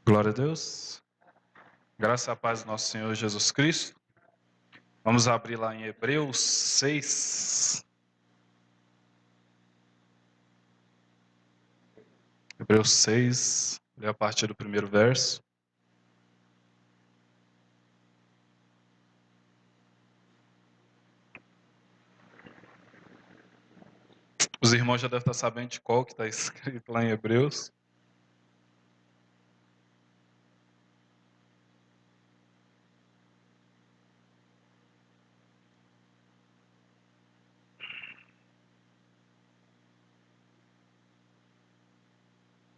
Glória a Deus. Graça e a paz do nosso Senhor Jesus Cristo. Vamos abrir lá em Hebreus 6. Hebreus 6, a partir do primeiro verso. Os irmãos já devem estar sabendo de qual que está escrito lá em Hebreus.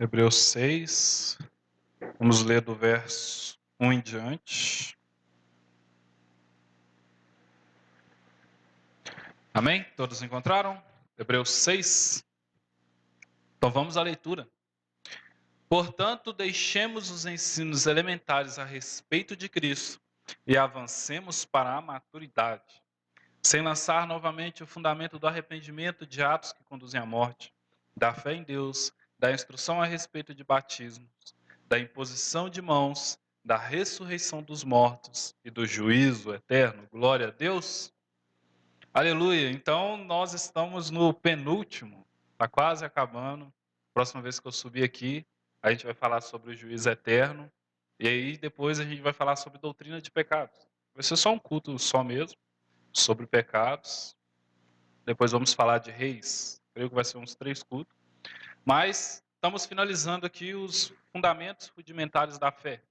Hebreus 6. Vamos ler do verso 1 em diante. Amém? Todos encontraram? Hebreus 6. Então vamos à leitura. Portanto, deixemos os ensinos elementares a respeito de Cristo e avancemos para a maturidade, sem lançar novamente o fundamento do arrependimento de atos que conduzem à morte, da fé em Deus, da instrução a respeito de batismos, da imposição de mãos, da ressurreição dos mortos e do juízo eterno. Glória a Deus. Aleluia. Então, nós estamos no penúltimo, está quase acabando. Próxima vez que eu subir aqui, a gente vai falar sobre o juízo eterno. E aí, depois, a gente vai falar sobre doutrina de pecados. Vai ser só um culto só mesmo, sobre pecados. Depois vamos falar de reis. Creio que vai ser uns 3 cultos. Mas estamos finalizando aqui os fundamentos rudimentares da fé.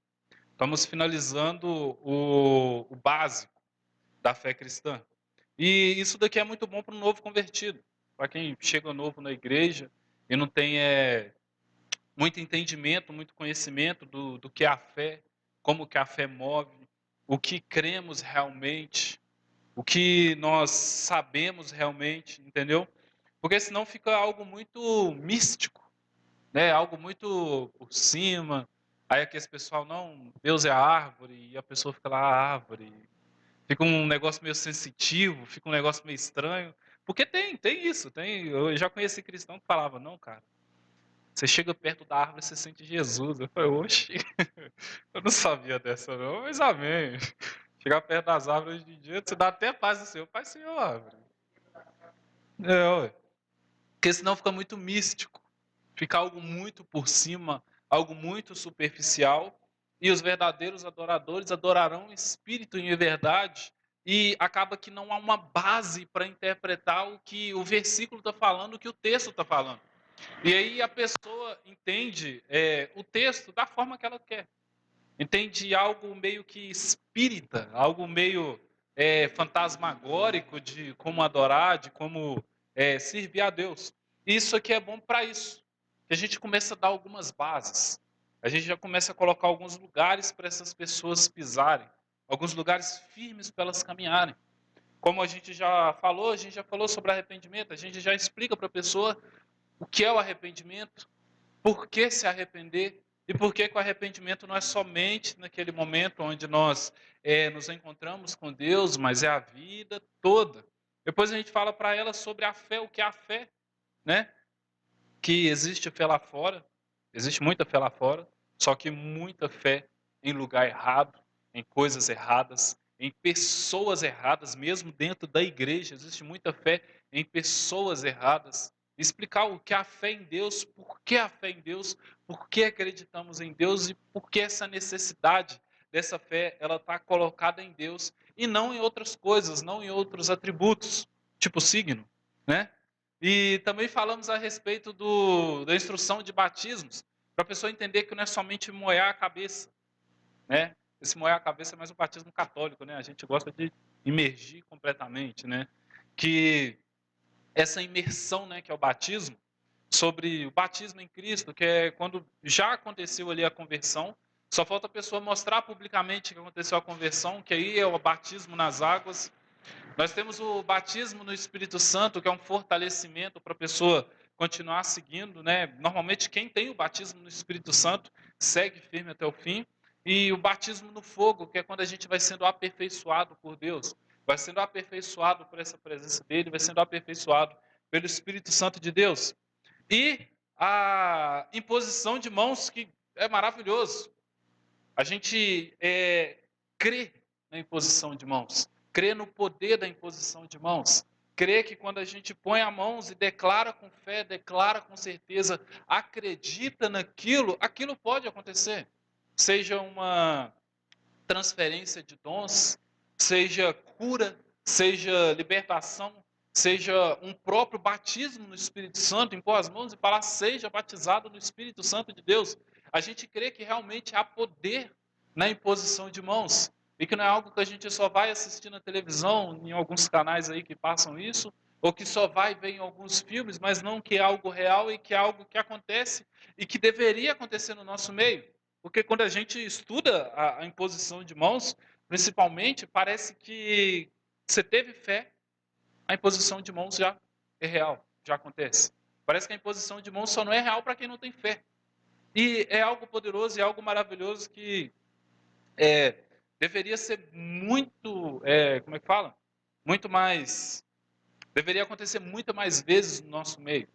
Estamos finalizando o básico da fé cristã. E isso daqui é muito bom para um novo convertido. Para quem chega novo na igreja e não tem muito entendimento, muito conhecimento do que é a fé, como que a fé move, o que cremos realmente, o que nós sabemos realmente, entendeu? Porque senão fica algo muito místico, né? Algo muito por cima. Aí aqui esse pessoal, não, Deus é a árvore, e a pessoa fica lá, a árvore. Fica um negócio meio sensitivo, fica um negócio meio estranho. Porque tem isso, tem. Eu já conheci cristão que falava, não, cara, você chega perto da árvore e você sente Jesus. Eu falei, oxe, eu não sabia dessa não, mas amém. Chegar perto das árvores de dia, você dá até paz do Senhor. Paz, Senhor, árvore. É, ué. Porque senão fica muito místico. Fica algo muito por cima, algo muito superficial. E os verdadeiros adoradores adorarão em espírito e em verdade. E acaba que não há uma base para interpretar o que o versículo está falando, o que o texto está falando. E aí a pessoa entende o texto da forma que ela quer. Entende algo meio que espírita, algo meio fantasmagórico de como adorar, de como servir a Deus. Isso aqui é bom para isso. Que a gente começa a dar algumas bases. A gente já começa a colocar alguns lugares para essas pessoas pisarem. Alguns lugares firmes para elas caminharem. Como a gente já falou sobre arrependimento, a gente já explica para a pessoa o que é o arrependimento, por que se arrepender e por que o arrependimento não é somente naquele momento onde nós nos encontramos com Deus, mas é a vida toda. Depois a gente fala para ela sobre a fé, o que é a fé, né? Que existe fé lá fora, existe muita fé lá fora, só que muita fé em lugar errado, em coisas erradas, em pessoas erradas, mesmo dentro da igreja, existe muita fé em pessoas erradas. Explicar o que é a fé em Deus, por que a fé em Deus, por que acreditamos em Deus e por que essa necessidade dessa fé ela está colocada em Deus e não em outras coisas, não em outros atributos, tipo signo, né? E também falamos a respeito da instrução de batismos, para a pessoa entender que não é somente moer a cabeça, né? Esse moer a cabeça é mais um batismo católico, né? A gente gosta de imergir completamente, né? Que essa imersão, né, que é o batismo, sobre o batismo em Cristo, que é quando já aconteceu ali a conversão, só falta a pessoa mostrar publicamente que aconteceu a conversão, que aí é o batismo nas águas. Nós temos o batismo no Espírito Santo, que é um fortalecimento para a pessoa continuar seguindo, né? Normalmente quem tem o batismo no Espírito Santo segue firme até o fim. E o batismo no fogo, que é quando a gente vai sendo aperfeiçoado por Deus, vai sendo aperfeiçoado por essa presença dele, vai sendo aperfeiçoado pelo Espírito Santo de Deus. E a imposição de mãos, que é maravilhoso. A gente crê na imposição de mãos, crê no poder da imposição de mãos, crê que quando a gente põe a mãos e declara com fé, declara com certeza, acredita naquilo, aquilo pode acontecer. Seja uma transferência de dons, seja cura, seja libertação, seja um próprio batismo no Espírito Santo, impor as mãos e falar, seja batizado no Espírito Santo de Deus. A gente crê que realmente há poder na imposição de mãos e que não é algo que a gente só vai assistir na televisão, em alguns canais aí que passam isso, ou que só vai ver em alguns filmes, mas não que é algo real e que é algo que acontece e que deveria acontecer no nosso meio. Porque quando a gente estuda a imposição de mãos, principalmente, parece que você teve fé, a imposição de mãos já é real, já acontece. Parece que a imposição de mãos só não é real para quem não tem fé. E é algo poderoso e algo maravilhoso que deveria ser muito, como é que fala? Muito mais, deveria acontecer muito mais vezes no nosso meio.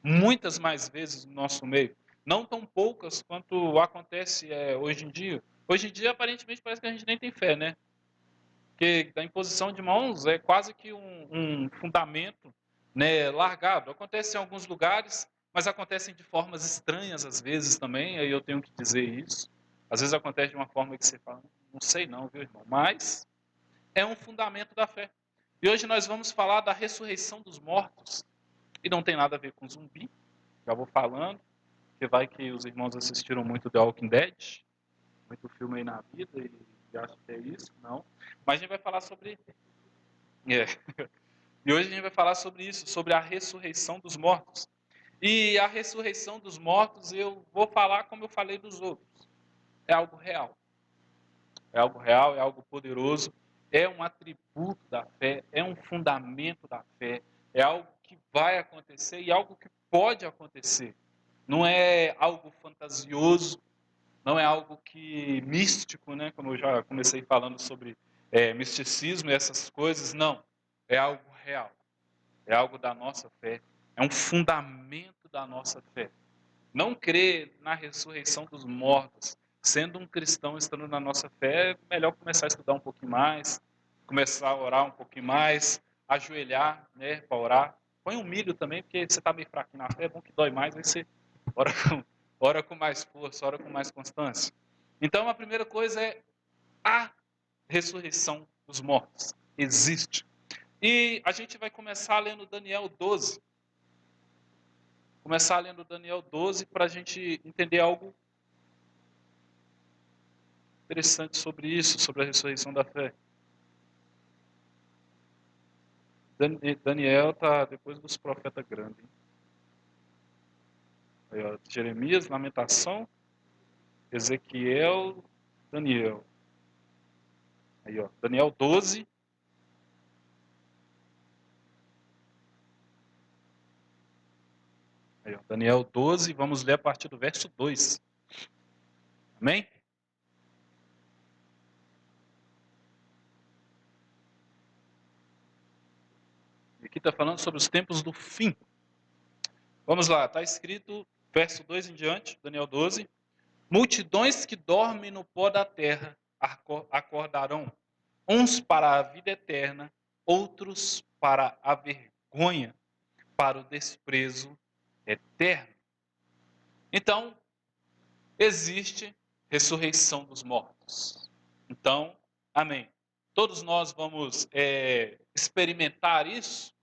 Muitas mais vezes no nosso meio. Não tão poucas quanto acontece hoje em dia. Hoje em dia, aparentemente, parece que a gente nem tem fé, né? Porque a imposição de mãos é quase que um fundamento, né, largado. Acontece em alguns lugares, mas acontecem de formas estranhas às vezes também, aí eu tenho que dizer isso. Às vezes acontece de uma forma que você fala, não sei não, viu, irmão? Mas é um fundamento da fé. E hoje nós vamos falar da ressurreição dos mortos. E não tem nada a ver com zumbi, já vou falando, porque vai que os irmãos assistiram muito The Walking Dead, muito filme aí na vida e acham que é isso, não. Mas a gente vai falar sobre... E hoje a gente vai falar sobre isso, sobre a ressurreição dos mortos. E a ressurreição dos mortos, eu vou falar como eu falei dos outros. É algo real. É algo real, é algo poderoso, é um atributo da fé, é um fundamento da fé, é algo que vai acontecer e algo que pode acontecer. Não é algo fantasioso, não é algo que místico, né? Como eu já comecei falando sobre misticismo e essas coisas, não. É algo real, é algo da nossa fé, é um fundamento da nossa fé. Não crer na ressurreição dos mortos, sendo um cristão estando na nossa fé, é melhor começar a estudar um pouquinho mais, começar a orar um pouquinho mais, ajoelhar, né, para orar. Põe um milho também, porque você está meio fraquinho na fé, é bom que dói mais, aí você ora ora com mais força, ora com mais constância. Então, a primeira coisa é a ressurreição dos mortos. Existe. E a gente vai começar lendo Daniel 12. Começar lendo Daniel 12 para a gente entender algo interessante sobre isso, sobre a ressurreição da fé. Daniel está depois dos profetas grandes. Aí, ó, Jeremias, Lamentação, Ezequiel, Daniel. Aí, ó, Daniel 12. Aí, ó, Daniel 12, vamos ler a partir do verso 2. Amém? E aqui está falando sobre os tempos do fim. Vamos lá, está escrito, verso 2 em diante, Daniel 12. Multidões que dormem no pó da terra acordarão, uns para a vida eterna, outros para a vergonha, para o desprezo eterno. Então, existe ressurreição dos mortos. Então, amém. Todos nós vamos experimentar isso?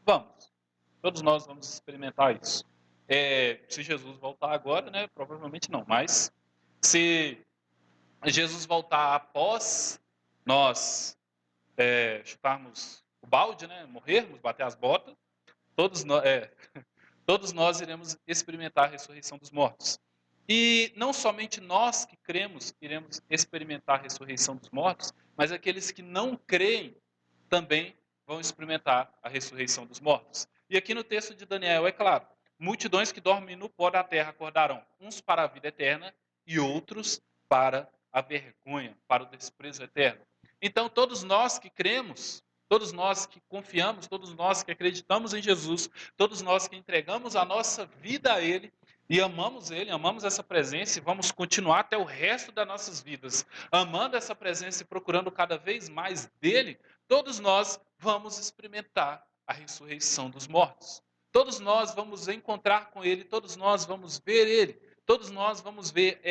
Vamos. Todos nós vamos experimentar isso. Se Jesus voltar agora, né? Provavelmente não. Mas se Jesus voltar após nós chutarmos o balde, né? Morrermos, bater as botas, todos nós iremos experimentar a ressurreição dos mortos. E não somente nós que cremos iremos experimentar a ressurreição dos mortos, mas aqueles que não creem também vão experimentar a ressurreição dos mortos. E aqui no texto de Daniel é claro, multidões que dormem no pó da terra acordarão, uns para a vida eterna e outros para a vergonha, para o desprezo eterno. Então todos nós que cremos, todos nós que confiamos, todos nós que acreditamos em Jesus, todos nós que entregamos a nossa vida a Ele, e amamos Ele, amamos essa presença e vamos continuar até o resto das nossas vidas, amando essa presença e procurando cada vez mais dele, todos nós vamos experimentar a ressurreição dos mortos. Todos nós vamos encontrar com Ele, todos nós vamos ver Ele, todos nós vamos ver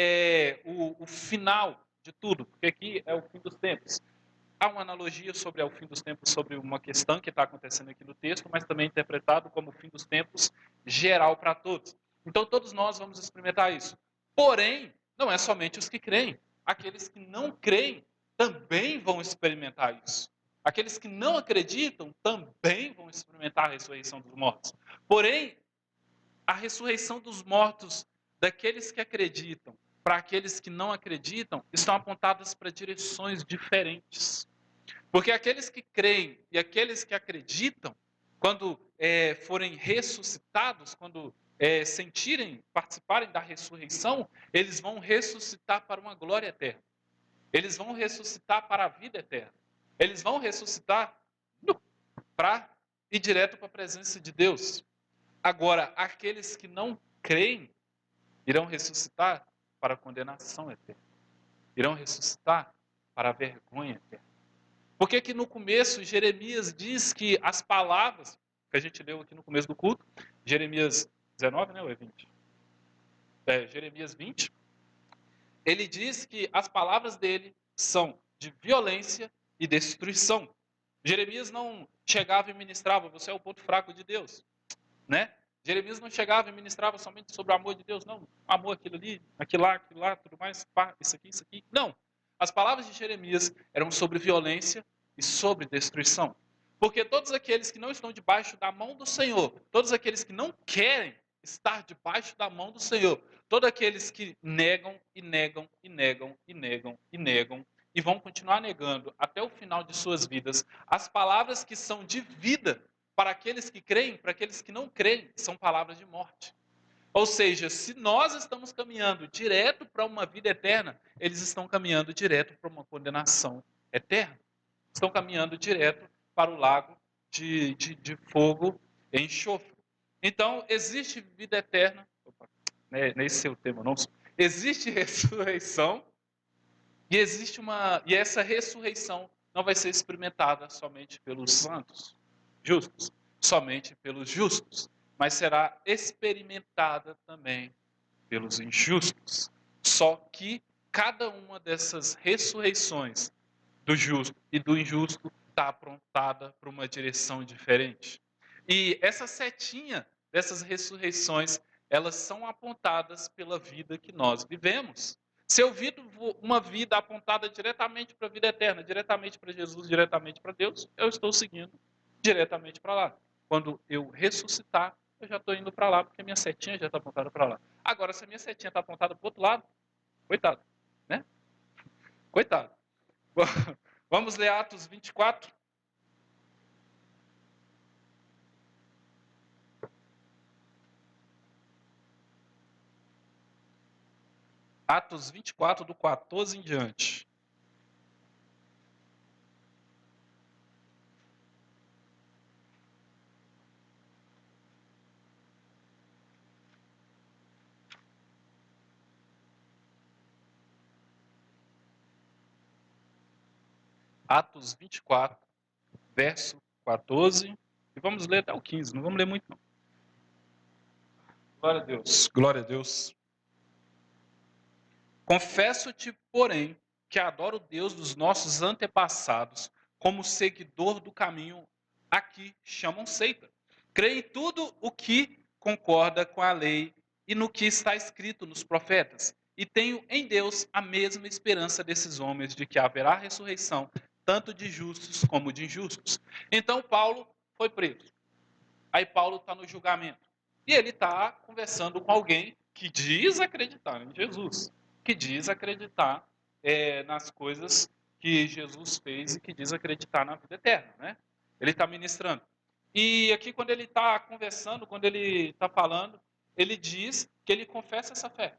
o final de tudo, porque aqui é o fim dos tempos. Há uma analogia sobre o fim dos tempos, sobre uma questão que está acontecendo aqui no texto, mas também interpretado como o fim dos tempos geral para todos. Então todos nós vamos experimentar isso. Porém, não é somente os que creem. Aqueles que não creem também vão experimentar isso. Aqueles que não acreditam também vão experimentar a ressurreição dos mortos. Porém, a ressurreição dos mortos daqueles que acreditam para aqueles que não acreditam estão apontadas para direções diferentes. Porque aqueles que creem e aqueles que acreditam, quando forem ressuscitados, quando sentirem, participarem da ressurreição, eles vão ressuscitar para uma glória eterna. Eles vão ressuscitar para a vida eterna. Eles vão ressuscitar para ir direto para a presença de Deus. Agora, aqueles que não creem irão ressuscitar para a condenação eterna. Irão ressuscitar para a vergonha eterna. Porque que no começo Jeremias diz que as palavras que a gente leu aqui no começo do culto, Jeremias 19, né, ou é 20? Jeremias 20, ele diz que as palavras dele são de violência e destruição. Jeremias não chegava e ministrava, você é o ponto fraco de Deus, né? Jeremias não chegava e ministrava somente sobre o amor de Deus, não. Amor, aquilo ali, aquilo lá, tudo mais, pá, isso aqui. Não. As palavras de Jeremias eram sobre violência e sobre destruição. Porque todos aqueles que não estão debaixo da mão do Senhor, todos aqueles que não querem estar debaixo da mão do Senhor, todos aqueles que negam e negam e negam e negam e negam e vão continuar negando até o final de suas vidas, as palavras que são de vida para aqueles que creem, para aqueles que não creem, são palavras de morte. Ou seja, se nós estamos caminhando direto para uma vida eterna, eles estão caminhando direto para uma condenação eterna. Estão caminhando direto para o lago de fogo e enxofre. Então, existe vida eterna. Opa, não é esse é o tema, não. Existe ressurreição e essa ressurreição não vai ser experimentada somente pelos santos, justos, somente pelos justos, mas será experimentada também pelos injustos. Só que cada uma dessas ressurreições do justo e do injusto está aprontada para uma direção diferente. E essa setinha dessas ressurreições, elas são apontadas pela vida que nós vivemos. Se eu vivo uma vida apontada diretamente para a vida eterna, diretamente para Jesus, diretamente para Deus, eu estou seguindo diretamente para lá. Quando eu ressuscitar, eu já estou indo para lá, porque a minha setinha já está apontada para lá. Agora, se a minha setinha está apontada para o outro lado, coitado, né? Coitado. Vamos ler Atos 24. Atos 24, do 14 em diante. Atos 24, verso 14. E vamos ler até o 15. Não vamos ler muito, não. Glória a Deus. Glória a Deus. Confesso-te, porém, que adoro o Deus dos nossos antepassados, como seguidor do caminho a que chamam seita. Creio em tudo o que concorda com a lei e no que está escrito nos profetas. E tenho em Deus a mesma esperança desses homens, de que haverá ressurreição, tanto de justos como de injustos. Então Paulo foi preso. Aí Paulo está no julgamento. E ele está conversando com alguém que diz acreditar em Jesus, que diz acreditar nas coisas que Jesus fez e que diz acreditar na vida eterna, né? Ele está ministrando. E aqui, quando ele está conversando, quando ele está falando, ele diz que ele confessa essa fé.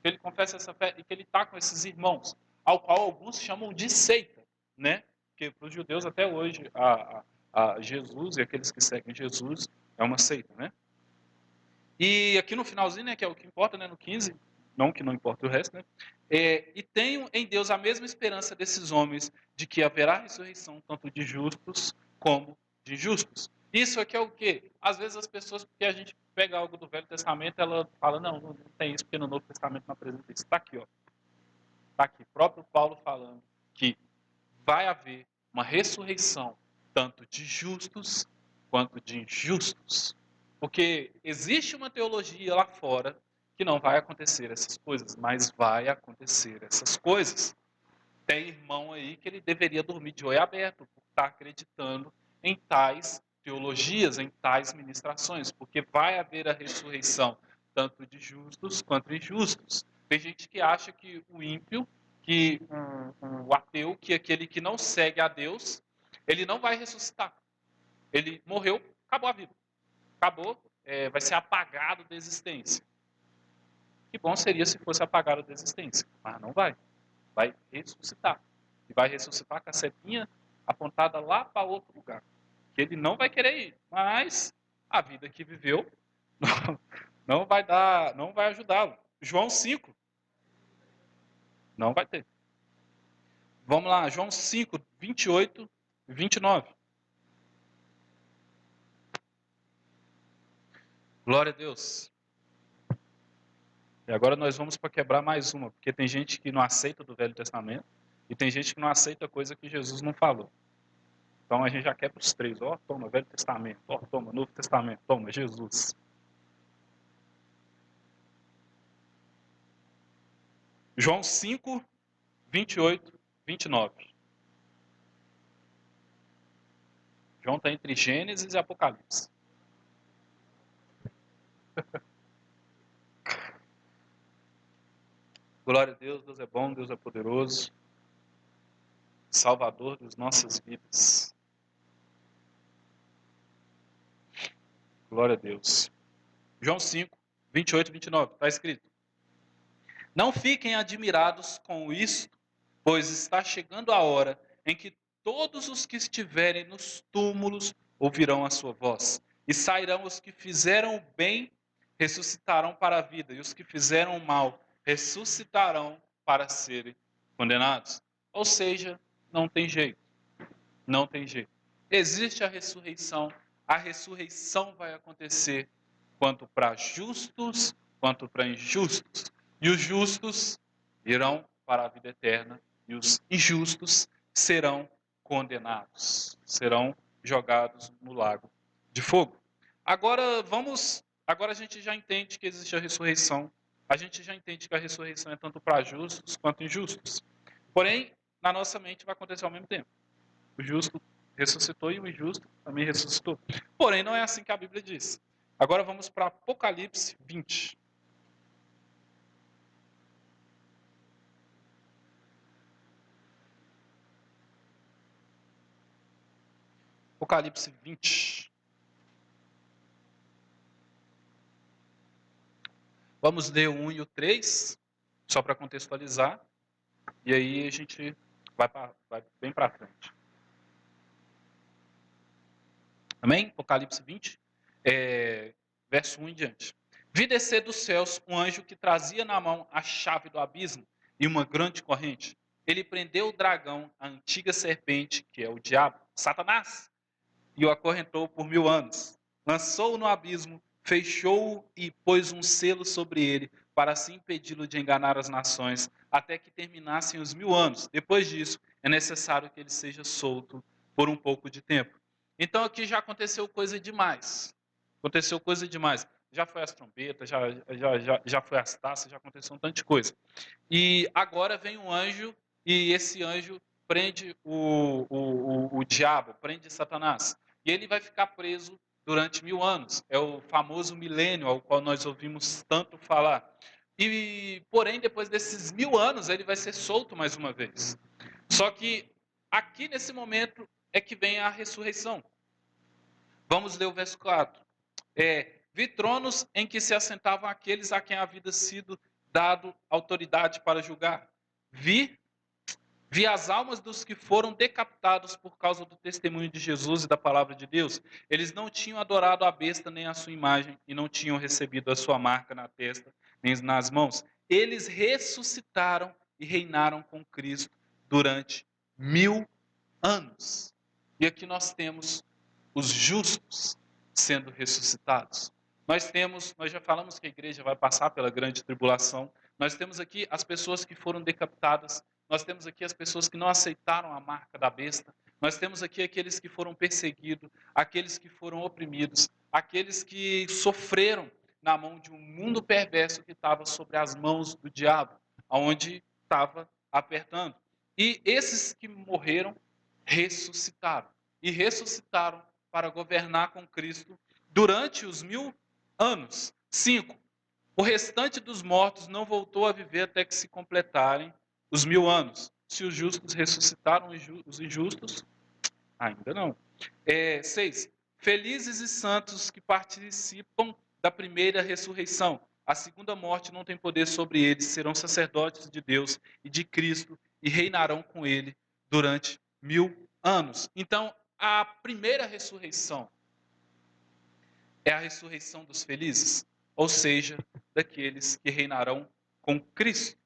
Que ele confessa essa fé e que ele está com esses irmãos, ao qual alguns chamam de seita, né? Porque para os judeus até hoje, a Jesus e aqueles que seguem Jesus é uma seita, né? E aqui no finalzinho, né, que é o que importa, né, no 15, não que não importa o resto, né? E tenho em Deus a mesma esperança desses homens, de que haverá ressurreição tanto de justos como de injustos. Isso aqui é o quê? Às vezes as pessoas, porque a gente pega algo do Velho Testamento, ela fala, não tem isso, porque no Novo Testamento não apresenta isso. Está aqui, ó. Está aqui, próprio Paulo falando que vai haver uma ressurreição tanto de justos quanto de injustos. Porque existe uma teologia lá fora que não vai acontecer essas coisas, mas vai acontecer essas coisas. Tem irmão aí que ele deveria dormir de olho aberto por estar acreditando em tais teologias, em tais ministrações, porque vai haver a ressurreição tanto de justos quanto de injustos. Tem gente que acha que o ímpio, que o ateu, que aquele que não segue a Deus, ele não vai ressuscitar. Ele morreu, acabou a vida. Acabou, vai ser apagado da existência. Que bom seria se fosse apagado da existência, mas não vai. Vai ressuscitar. E vai ressuscitar com a setinha apontada lá para outro lugar. Que ele não vai querer ir, mas a vida que viveu não vai dar, não vai ajudá-lo. João 5, não vai ter. Vamos lá, João 5, 28 e 29. Glória a Deus. E agora nós vamos para quebrar mais uma, porque tem gente que não aceita do Velho Testamento e tem gente que não aceita coisa que Jesus não falou. Então a gente já quebra os três. Ó, toma Velho Testamento, ó, toma Novo Testamento, toma Jesus. João 5, 28, 29. João está entre Gênesis e Apocalipse. Glória a Deus, Deus é bom, Deus é poderoso. Salvador das nossas vidas. Glória a Deus. João 5, 28 e 29. Está escrito. Não fiquem admirados com isto, pois está chegando a hora em que todos os que estiverem nos túmulos ouvirão a sua voz. E sairão os que fizeram o bem, ressuscitarão para a vida, e os que fizeram o mal ressuscitarão para serem condenados. Ou seja, não tem jeito. Não tem jeito. Existe a ressurreição vai acontecer quanto para justos, quanto para injustos. E os justos irão para a vida eterna, e os injustos serão condenados, serão jogados no lago de fogo. Agora a gente já entende que existe a ressurreição. A gente já entende que a ressurreição é tanto para justos quanto injustos. Porém, na nossa mente vai acontecer ao mesmo tempo. O justo ressuscitou e o injusto também ressuscitou. Porém, não é assim que a Bíblia diz. Agora vamos para Apocalipse 20. Apocalipse 20. Vamos ler o 1 e o 3, só para contextualizar. E aí a gente vai bem para frente. Amém? Apocalipse 20, verso 1 em diante. Vi descer dos céus um anjo que trazia na mão a chave do abismo e uma grande corrente. Ele prendeu o dragão, a antiga serpente, que é o diabo, Satanás, e o acorrentou por 1000 anos. Lançou-o no abismo, fechou-o e pôs um selo sobre ele, para assim impedi-lo de enganar as nações, até que terminassem os 1000 anos. Depois disso, é necessário que ele seja solto por um pouco de tempo. Então aqui já aconteceu coisa demais. Aconteceu coisa demais. Já foi as trombetas, já foi as taças, já aconteceu um tanto de coisa. E agora vem um anjo, e esse anjo prende o diabo, prende Satanás. E ele vai ficar preso durante 1000 anos. É o famoso milênio ao qual nós ouvimos tanto falar. E, porém, depois desses 1000 anos, ele vai ser solto mais uma vez. Só que aqui nesse momento é que vem a ressurreição. Vamos ler o verso 4. Vi tronos em que se assentavam aqueles a quem havia sido dado autoridade para julgar. Vi Vi as almas dos que foram decapitados por causa do testemunho de Jesus e da palavra de Deus. Eles não tinham adorado a besta nem a sua imagem e não tinham recebido a sua marca na testa nem nas mãos. Eles ressuscitaram e reinaram com Cristo durante 1000 anos. E aqui nós temos os justos sendo ressuscitados. Nós já falamos que a igreja vai passar pela grande tribulação. Nós temos aqui as pessoas que foram decapitadas. Nós temos aqui as pessoas que não aceitaram a marca da besta. Nós temos aqui aqueles que foram perseguidos, aqueles que foram oprimidos, aqueles que sofreram na mão de um mundo perverso que estava sobre as mãos do diabo, aonde estava apertando. E esses que morreram ressuscitaram. E ressuscitaram para governar com Cristo durante os 1000 anos. 5. O restante dos mortos não voltou a viver até que se completarem os 1000 anos. Se os justos ressuscitaram, os injustos, ainda não. 6. Felizes e santos que participam da primeira ressurreição. A segunda morte não tem poder sobre eles, serão sacerdotes de Deus e de Cristo e reinarão com ele durante 1000 anos. Então, a primeira ressurreição é a ressurreição dos felizes, ou seja, daqueles que reinarão com Cristo.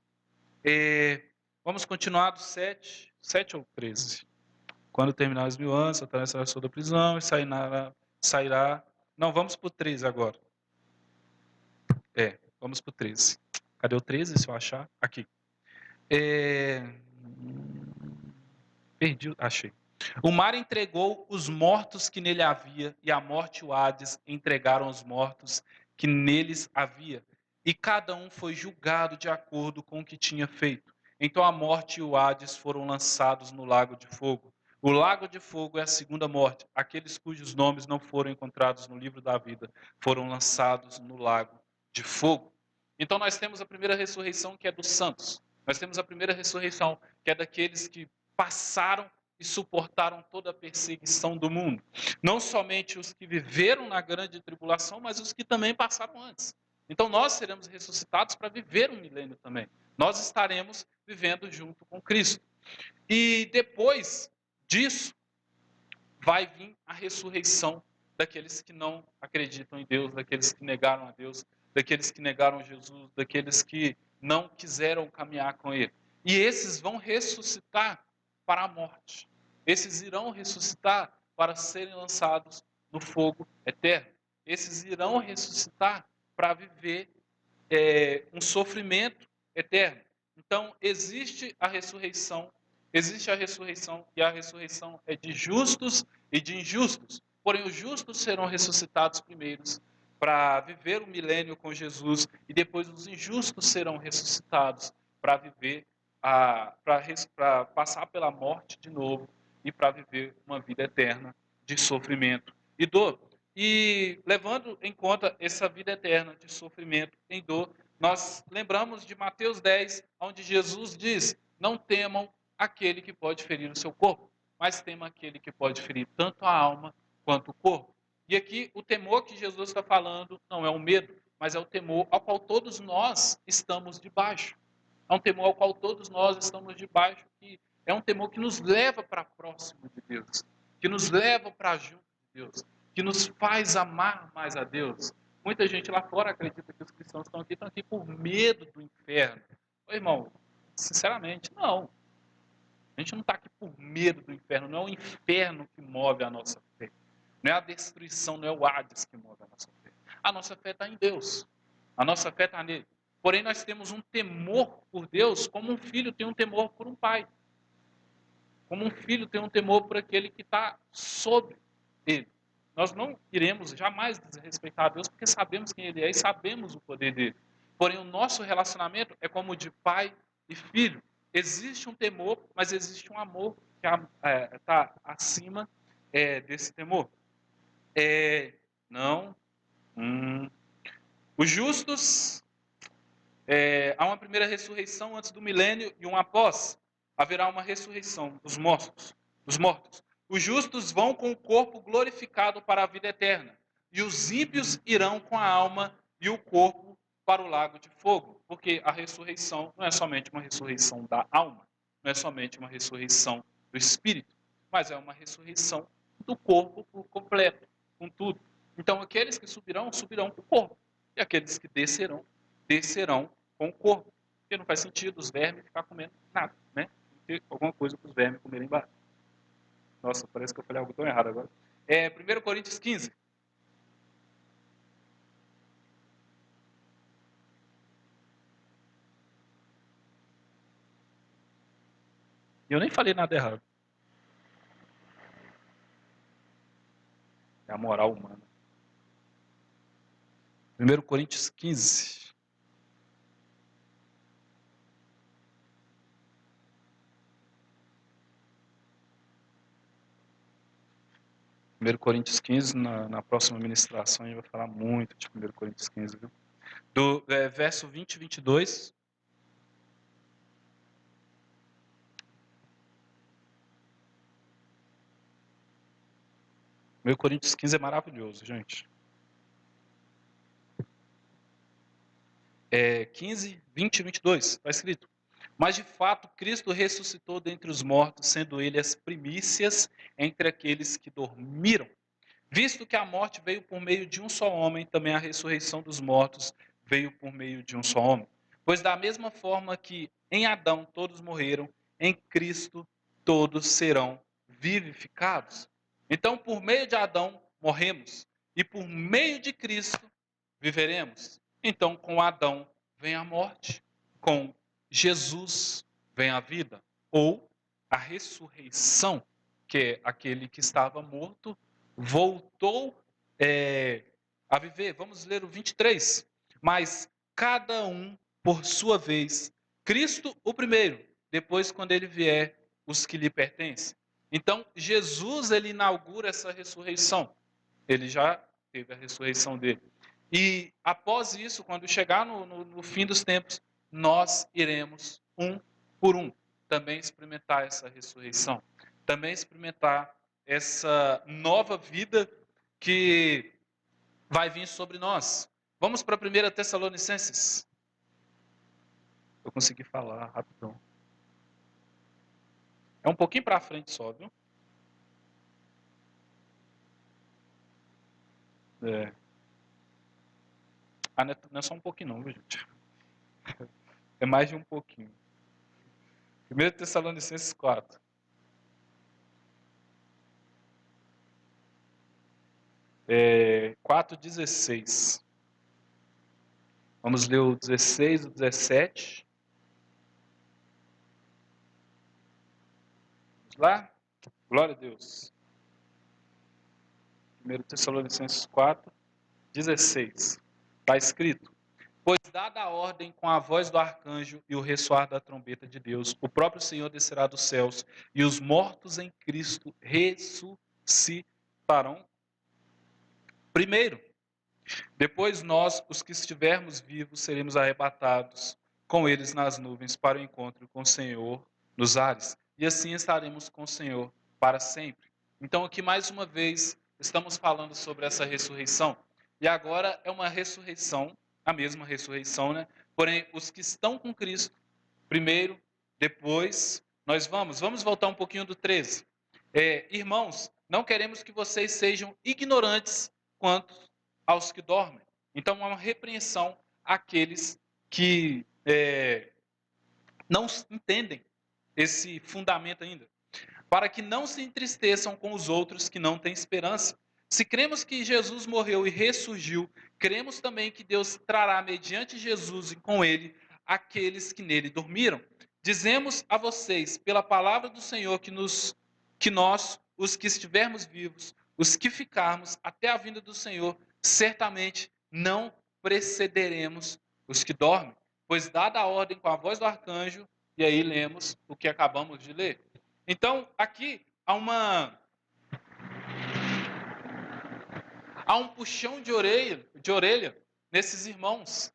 Vamos continuar do 7 ou 13. Quando terminar os 1000 anos, Satanás será da prisão e sairá. Não, vamos para o 13 agora. Vamos para o 13. Cadê o 13, se eu achar? Aqui. Perdi, achei. O mar entregou os mortos que nele havia, e a morte e o Hades entregaram os mortos que neles havia. E cada um foi julgado de acordo com o que tinha feito. Então a morte e o Hades foram lançados no lago de fogo. O lago de fogo é a segunda morte. Aqueles cujos nomes não foram encontrados no livro da vida foram lançados no lago de fogo. Então nós temos a primeira ressurreição, que é dos santos. Nós temos a primeira ressurreição, que é daqueles que passaram e suportaram toda a perseguição do mundo. Não somente os que viveram na grande tribulação, mas os que também passaram antes. Então nós seremos ressuscitados para viver um milênio também. Nós estaremos vivendo junto com Cristo. E depois disso, vai vir a ressurreição daqueles que não acreditam em Deus, daqueles que negaram a Deus, daqueles que negaram Jesus, daqueles que não quiseram caminhar com Ele. E esses vão ressuscitar para a morte. Esses irão ressuscitar para serem lançados no fogo eterno. Esses irão ressuscitar para viver um sofrimento eterno. Então, existe a ressurreição e a ressurreição é de justos e de injustos. Porém, os justos serão ressuscitados primeiros para viver o milênio com Jesus, e depois os injustos serão ressuscitados para viver para passar pela morte de novo e para viver uma vida eterna de sofrimento e dor. E levando em conta essa vida eterna de sofrimento e dor, nós lembramos de Mateus 10, onde Jesus diz: não temam aquele que pode ferir o seu corpo, mas temam aquele que pode ferir tanto a alma quanto o corpo. E aqui o temor que Jesus está falando não é o medo, mas é o temor ao qual todos nós estamos debaixo. É um temor ao qual todos nós estamos debaixo, que é um temor que nos leva para próximo de Deus, que nos leva para junto de Deus, que nos faz amar mais a Deus. Muita gente lá fora acredita que os cristãos estão aqui por medo do inferno. Ô, irmão, sinceramente, não. A gente não está aqui por medo do inferno, não é o inferno que move a nossa fé. Não é a destruição, não é o Hades que move a nossa fé. A nossa fé está em Deus. A nossa fé está nele. Porém, nós temos um temor por Deus, como um filho tem um temor por um pai. Como um filho tem um temor por aquele que está sobre ele. Nós não iremos jamais desrespeitar a Deus, porque sabemos quem Ele é e sabemos o poder dele. Porém, o nosso relacionamento é como de pai e filho. Existe um temor, mas existe um amor que está acima desse temor. Os justos, há uma primeira ressurreição antes do milênio e uma após. Haverá uma ressurreição dos mortos. Os justos vão com o corpo glorificado para a vida eterna, e os ímpios irão com a alma e o corpo para o lago de fogo, porque a ressurreição não é somente uma ressurreição da alma, não é somente uma ressurreição do espírito, mas é uma ressurreição do corpo por completo, com tudo. Então, aqueles que subirão, subirão com o corpo. E aqueles que descerão, descerão com o corpo. Porque não faz sentido os vermes ficar comendo nada, né? Tem alguma coisa para os vermes comerem embaixo. Nossa, parece que eu falei algo tão errado agora. 1 Coríntios 15. E eu nem falei nada errado. É a moral humana. 1 Coríntios 15. Primeiro Coríntios 15, na próxima ministração, a gente vai falar muito de 1 Coríntios 15, viu? Do verso 20 e 22. Meu Coríntios 15 é maravilhoso, gente. 15, 20 e 22, está escrito. Mas de fato, Cristo ressuscitou dentre os mortos, sendo ele as primícias entre aqueles que dormiram. Visto que a morte veio por meio de um só homem, também a ressurreição dos mortos veio por meio de um só homem. Pois da mesma forma que em Adão todos morreram, em Cristo todos serão vivificados. Então, por meio de Adão morremos, e por meio de Cristo viveremos. Então, com Adão vem a morte, com Jesus vem a vida, ou a ressurreição, que é aquele que estava morto voltou a viver. Vamos ler o 23. Mas cada um por sua vez, Cristo o primeiro, depois quando ele vier, os que lhe pertencem. Então, Jesus, ele inaugura essa ressurreição. Ele já teve a ressurreição dele. E após isso, quando chegar no fim dos tempos, nós iremos um por um também experimentar essa ressurreição. Também experimentar essa nova vida que vai vir sobre nós. Vamos para 1 Tessalonicenses. Eu consegui falar rapidão. É um pouquinho para frente só, viu? Não é só um pouquinho não, viu, gente? É mais de um pouquinho. 1 Tessalonicenses 4. É, 4:16. Vamos ler o 16, o 17. Vamos lá? Glória a Deus. 1 Tessalonicenses 4, 16. Está escrito: Pois dada a ordem com a voz do arcanjo e o ressoar da trombeta de Deus, o próprio Senhor descerá dos céus, e os mortos em Cristo ressuscitarão primeiro. Depois nós, os que estivermos vivos, seremos arrebatados com eles nas nuvens para o encontro com o Senhor nos ares. E assim estaremos com o Senhor para sempre. Então aqui mais uma vez estamos falando sobre essa ressurreição. E agora é uma ressurreição, a mesma ressurreição, né? Porém, os que estão com Cristo, primeiro, depois, nós vamos voltar um pouquinho do 13. Irmãos, não queremos que vocês sejam ignorantes quanto aos que dormem. Então, há uma repreensão àqueles que não entendem esse fundamento ainda. Para que não se entristeçam com os outros que não têm esperança. Se cremos que Jesus morreu e ressurgiu, cremos também que Deus trará mediante Jesus e com ele aqueles que nele dormiram. Dizemos a vocês, pela palavra do Senhor, que nós, os que estivermos vivos, os que ficarmos até a vinda do Senhor, certamente não precederemos os que dormem. Pois dada a ordem com a voz do arcanjo, e aí lemos o que acabamos de ler. Então, aqui há um puxão de orelha nesses irmãos.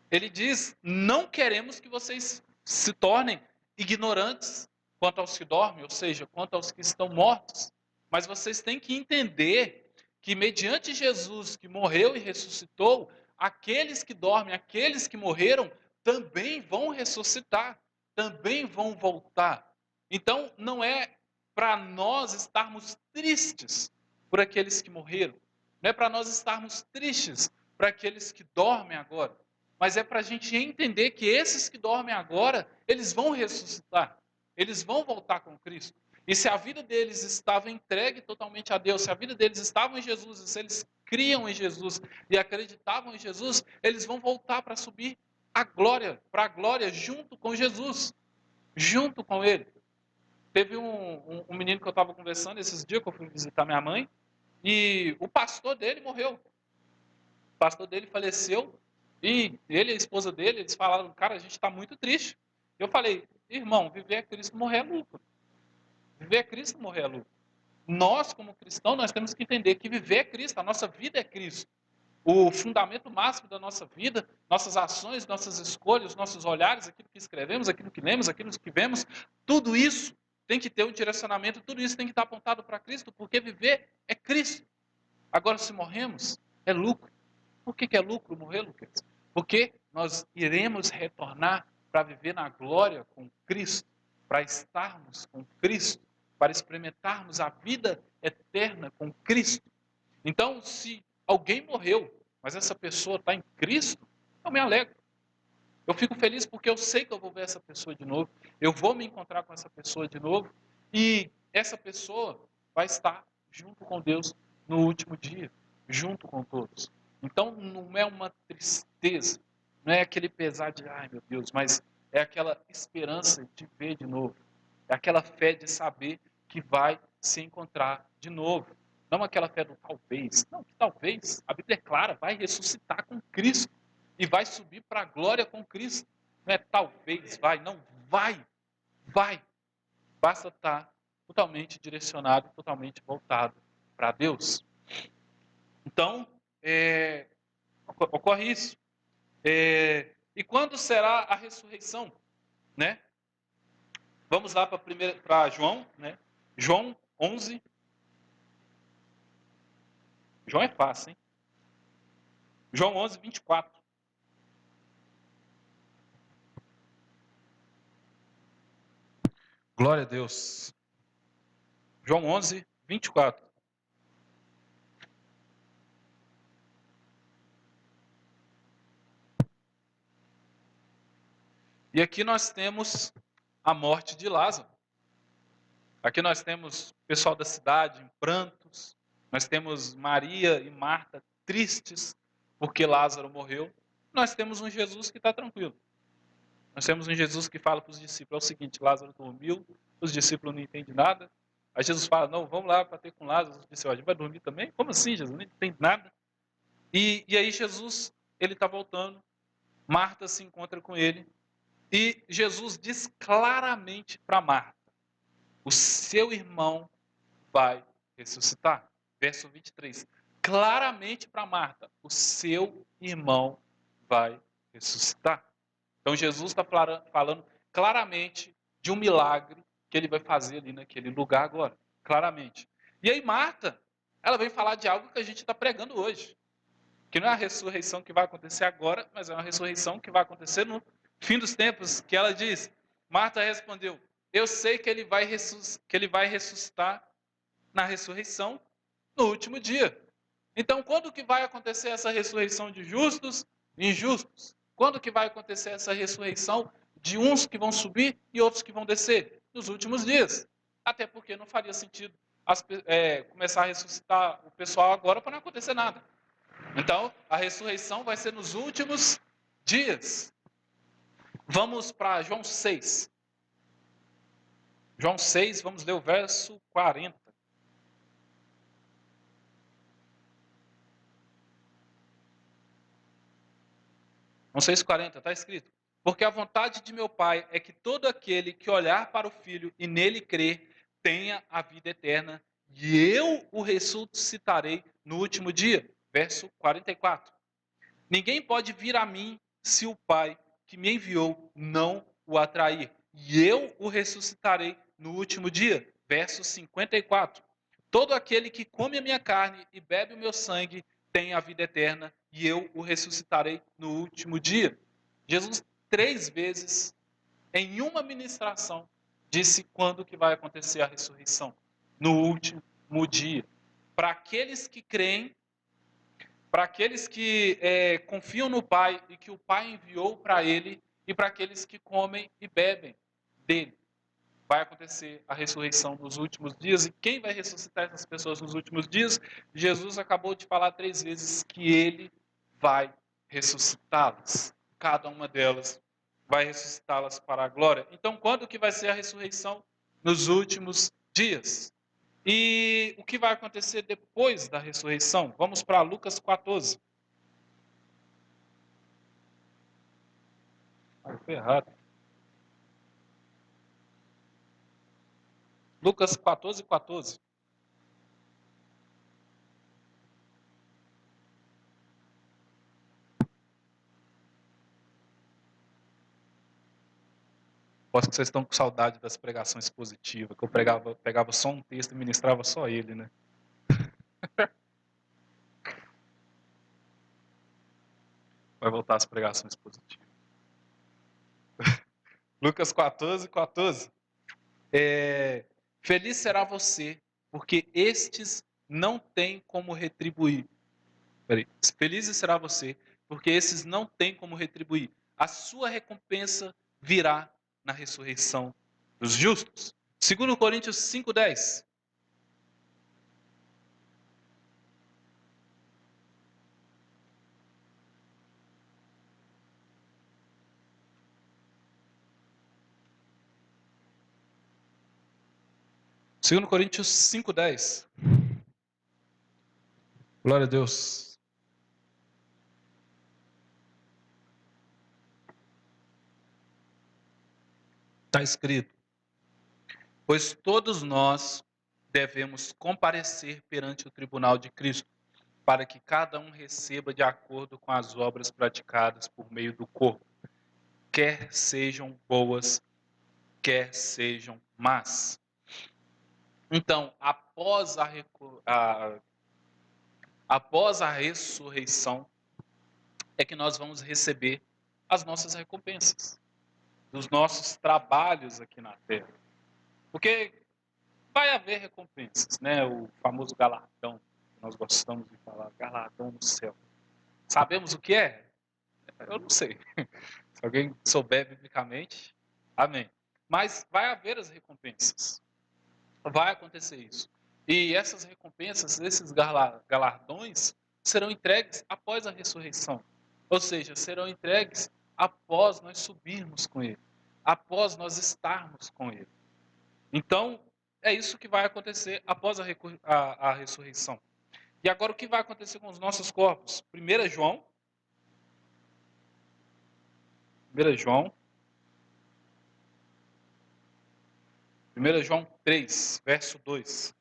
Ele diz: não queremos que vocês se tornem ignorantes quanto aos que dormem, ou seja, quanto aos que estão mortos. Mas vocês têm que entender que, mediante Jesus que morreu e ressuscitou, aqueles que dormem, aqueles que morreram, também vão ressuscitar. também vão voltar. Então, não é para nós estarmos tristes por aqueles que morreram. Não é para nós estarmos tristes por aqueles que dormem agora. Mas é para a gente entender que esses que dormem agora, eles vão ressuscitar. Eles vão voltar com Cristo. E se a vida deles estava entregue totalmente a Deus, se a vida deles estava em Jesus, e se eles criam em Jesus e acreditavam em Jesus, eles vão voltar para subir a glória, para a glória junto com Jesus, junto com Ele. Teve um menino que eu estava conversando esses dias, que eu fui visitar minha mãe, e o pastor dele morreu. O pastor dele faleceu, e ele e a esposa dele, eles falaram, cara, a gente está muito triste. Eu falei, irmão, viver é Cristo, morrer é lucro. Viver é Cristo, morrer é lucro. Nós, como cristãos, nós temos que entender que viver é Cristo, a nossa vida é Cristo. O fundamento máximo da nossa vida, nossas ações, nossas escolhas, nossos olhares, aquilo que escrevemos, aquilo que lemos, aquilo que vemos, tudo isso tem que ter um direcionamento, tudo isso tem que estar apontado para Cristo, porque viver é Cristo. Agora, se morremos, é lucro. Por que é lucro morrer, Lucas? Porque nós iremos retornar para viver na glória com Cristo, para estarmos com Cristo, para experimentarmos a vida eterna com Cristo. Então, se alguém morreu, mas essa pessoa está em Cristo, eu me alegro. Eu fico feliz porque eu sei que eu vou ver essa pessoa de novo, eu vou me encontrar com essa pessoa de novo, e essa pessoa vai estar junto com Deus no último dia, junto com todos. Então, não é uma tristeza, não é aquele pesar de, ai meu Deus, mas é aquela esperança de ver de novo, é aquela fé de saber que vai se encontrar de novo. Não aquela fé do talvez. Não, que talvez. A Bíblia é clara, vai ressuscitar com Cristo. E vai subir para a glória com Cristo. Não é talvez, vai. Não, vai. Vai. Basta estar totalmente direcionado, totalmente voltado para Deus. Então, ocorre isso. E quando será a ressurreição? Né? Vamos lá para João, né? João 11. João é fácil, hein? João 11, 24. Glória a Deus. João 11, 24. E aqui nós temos a morte de Lázaro. Aqui nós temos o pessoal da cidade em prantos. Nós temos Maria e Marta tristes porque Lázaro morreu. Nós temos um Jesus que está tranquilo. Nós temos um Jesus que fala para os discípulos, é o seguinte, Lázaro dormiu, os discípulos não entendem nada. Aí Jesus fala, não, vamos lá para ter com Lázaro. Os discípulos, a gente vai dormir também? Como assim, Jesus? Não entende nada. E aí Jesus, ele está voltando, Marta se encontra com ele, e Jesus diz claramente para Marta, o seu irmão vai ressuscitar. Verso 23. Claramente para Marta, o seu irmão vai ressuscitar. Então Jesus está falando claramente de um milagre que ele vai fazer ali naquele lugar agora. Claramente. E aí Marta, ela vem falar de algo que a gente está pregando hoje. Que não é a ressurreição que vai acontecer agora, mas é uma ressurreição que vai acontecer no fim dos tempos, que ela diz, Marta respondeu, eu sei que ele vai ressuscitar na ressurreição no último dia. Então, quando que vai acontecer essa ressurreição de justos e injustos? Quando que vai acontecer essa ressurreição de uns que vão subir e outros que vão descer? Nos últimos dias. Até porque não faria sentido começar a ressuscitar o pessoal agora para não acontecer nada. Então, a ressurreição vai ser nos últimos dias. Vamos para João 6. João 6, vamos ler o verso 40. João 6,40, está escrito. Porque a vontade de meu Pai é que todo aquele que olhar para o Filho e nele crer, tenha a vida eterna, e eu o ressuscitarei no último dia. Verso 44. Ninguém pode vir a mim se o Pai que me enviou não o atrair, e eu o ressuscitarei no último dia. Verso 54. Todo aquele que come a minha carne e bebe o meu sangue tem a vida eterna, e eu o ressuscitarei no último dia. Jesus 3 vezes em uma ministração, disse quando que vai acontecer a ressurreição. No último dia. Para aqueles que creem, para aqueles que confiam no Pai e que o Pai enviou para ele, e para aqueles que comem e bebem dele. Vai acontecer a ressurreição nos últimos dias. E quem vai ressuscitar essas pessoas nos últimos dias? Jesus acabou de falar 3 vezes que ele vai ressuscitá-las. Cada uma delas vai ressuscitá-las para a glória. Então, quando que vai ser a ressurreição? Nos últimos dias. E o que vai acontecer depois da ressurreição? Vamos para Lucas 14. Foi errado. Lucas 14, 14. Aposto que vocês estão com saudade das pregações positivas, que eu pegava só um texto e ministrava só ele, né? Vai voltar às pregações positivas. Lucas 14, 14. Feliz será você, porque estes não têm como retribuir. Feliz será você, porque esses não têm como retribuir. A sua recompensa virá na ressurreição dos justos. 2 Coríntios 5:10. 2 Coríntios 5:10. Glória a Deus. Está escrito: pois todos nós devemos comparecer perante o tribunal de Cristo, para que cada um receba de acordo com as obras praticadas por meio do corpo, quer sejam boas, quer sejam más. Então, após a ressurreição, é que nós vamos receber as nossas recompensas, dos nossos trabalhos aqui na Terra. Porque vai haver recompensas, né? O famoso galardão, que nós gostamos de falar, galardão no céu. Sabemos o que é? Eu não sei. Se alguém souber biblicamente, amém. Mas vai haver as recompensas. Vai acontecer isso. E essas recompensas, esses galardões, serão entregues após a ressurreição. Ou seja, serão entregues após nós subirmos com Ele, após nós estarmos com Ele. Então, é isso que vai acontecer após a ressurreição. E agora, o que vai acontecer com os nossos corpos? 1 João 3, verso 2.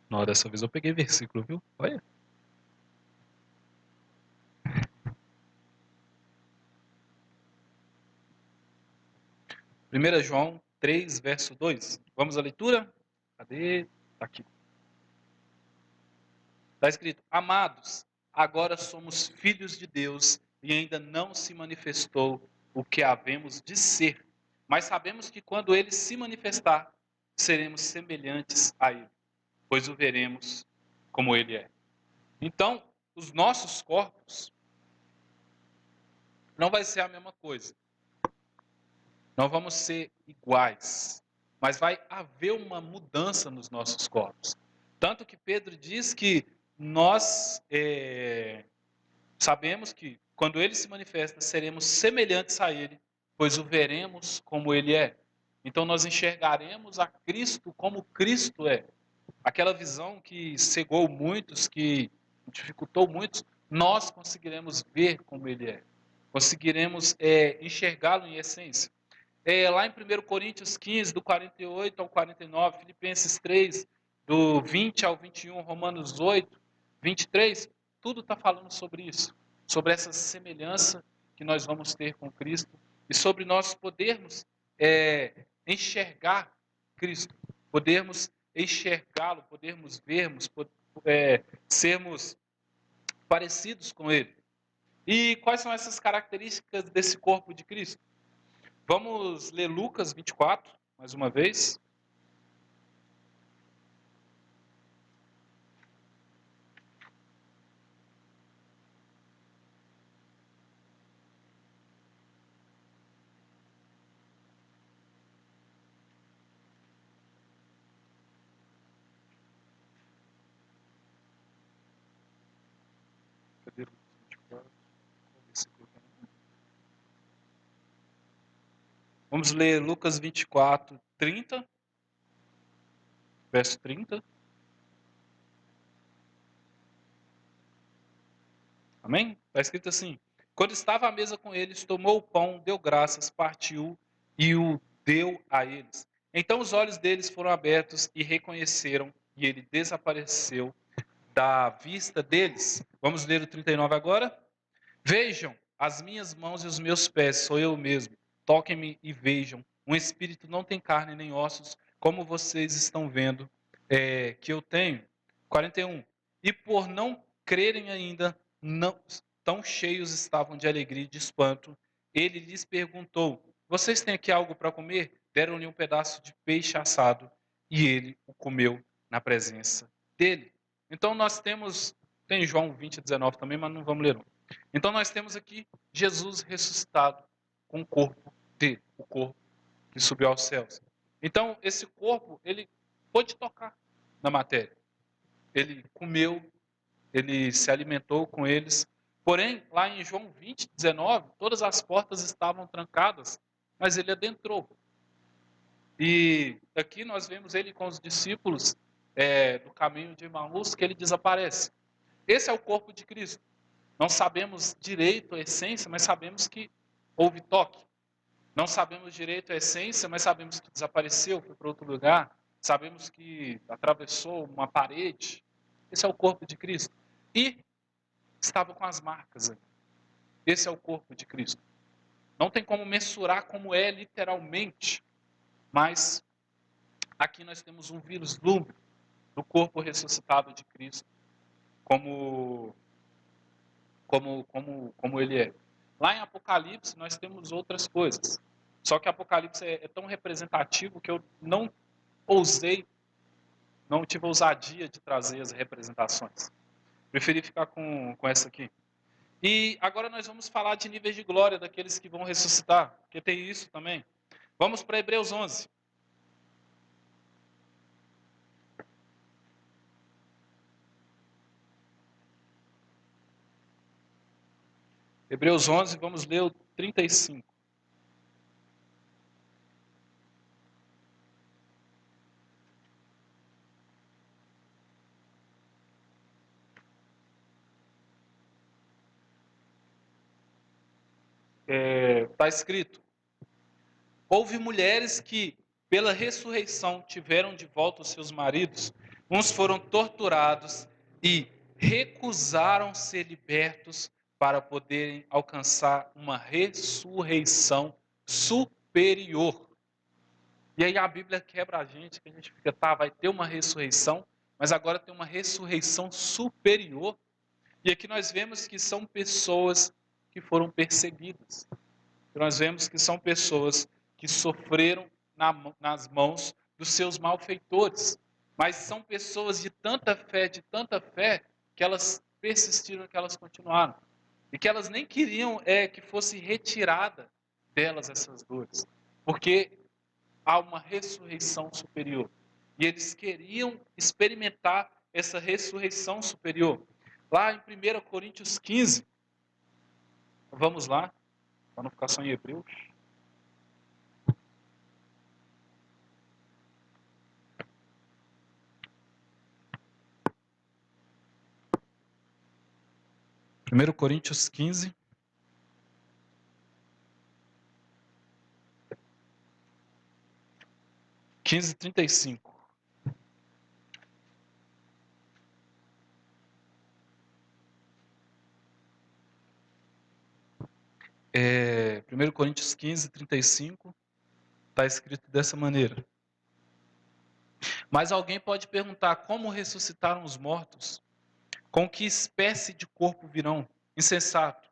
Não, dessa vez eu peguei versículo, viu? Olha. 1 João 3, verso 2. Vamos à leitura? Cadê? Tá aqui. Está escrito: amados, agora somos filhos de Deus e ainda não se manifestou o que havemos de ser. Mas sabemos que quando ele se manifestar, seremos semelhantes a ele, pois o veremos como ele é. Então, os nossos corpos não vai ser a mesma coisa. Não vamos ser iguais, mas vai haver uma mudança nos nossos corpos. Tanto que Pedro diz que nós sabemos que quando ele se manifesta, seremos semelhantes a ele, pois o veremos como ele é. Então nós enxergaremos a Cristo como Cristo é. Aquela visão que cegou muitos, que dificultou muitos, nós conseguiremos ver como ele é. Conseguiremos enxergá-lo em essência. Lá em 1 Coríntios 15, do 48 ao 49, Filipenses 3, do 20 ao 21, Romanos 8, 23, tudo está falando sobre isso, sobre essa semelhança que nós vamos ter com Cristo e sobre nós podermos enxergar Cristo. podermos enxergá-lo, podermos vermos, sermos parecidos com ele. E quais são essas características desse corpo de Cristo? Vamos ler Lucas 24, mais uma vez. Cadê Lucas 24? Qual versículo que é? Vamos ler Lucas 24, 30, verso 30. Amém? Está escrito assim: quando estava à mesa com eles, tomou o pão, deu graças, partiu e o deu a eles. Então os olhos deles foram abertos e reconheceram, e ele desapareceu da vista deles. Vamos ler o 39 agora? Vejam as minhas mãos e os meus pés, sou eu mesmo. Toquem-me e vejam. Um espírito não tem carne nem ossos, como vocês estão vendo que eu tenho. 41. E por não crerem ainda, não, tão cheios estavam de alegria e de espanto, ele lhes perguntou: vocês têm aqui algo para comer? Deram-lhe um pedaço de peixe assado e ele o comeu na presença dele. Então nós temos, tem João 20, 19 também, mas não vamos ler não. Então nós temos aqui Jesus ressuscitado com o corpo dele, o corpo que subiu aos céus. Então esse corpo, ele pôde tocar na matéria. Ele comeu, ele se alimentou com eles. Porém, lá em João 20, 19, todas as portas estavam trancadas, mas ele adentrou. E aqui nós vemos ele com os discípulos do caminho de Emaús, que ele desaparece. Esse é o corpo de Cristo. Não sabemos direito a essência, mas sabemos que houve toque. Não sabemos direito a essência, mas sabemos que desapareceu, foi para outro lugar. Sabemos que atravessou uma parede. Esse é o corpo de Cristo. E estava com as marcas aí. Esse é o corpo de Cristo. Não tem como mensurar como é literalmente, mas aqui nós temos um vislumbre do corpo ressuscitado de Cristo, como ele é. Lá em Apocalipse nós temos outras coisas. Só que Apocalipse é tão representativo que eu não tive ousadia de trazer as representações. Preferi ficar com essa aqui. E agora nós vamos falar de níveis de glória daqueles que vão ressuscitar, porque tem isso também. Vamos para Hebreus 11. Hebreus 11, vamos ler o 35. Está escrito: houve mulheres que, pela ressurreição, tiveram de volta os seus maridos. Uns foram torturados e recusaram ser libertos para poderem alcançar uma ressurreição superior. E aí a Bíblia quebra a gente, que a gente fica, tá, vai ter uma ressurreição, mas agora tem uma ressurreição superior. E aqui nós vemos que são pessoas que foram perseguidas. Nós vemos que são pessoas que sofreram nas mãos dos seus malfeitores. Mas são pessoas de tanta fé, que elas persistiram, que elas continuaram. E que elas nem queriam que fosse retirada delas essas dores. Porque há uma ressurreição superior. E eles queriam experimentar essa ressurreição superior. Lá em 1 Coríntios 15, vamos lá, para não ficar só em Hebreus. Primeiro Coríntios 15. Quinze, 35. Primeiro Coríntios 15, 35, está escrito dessa maneira: Mas alguém pode perguntar: como ressuscitaram os mortos? Com que espécie de corpo virão? Insensato.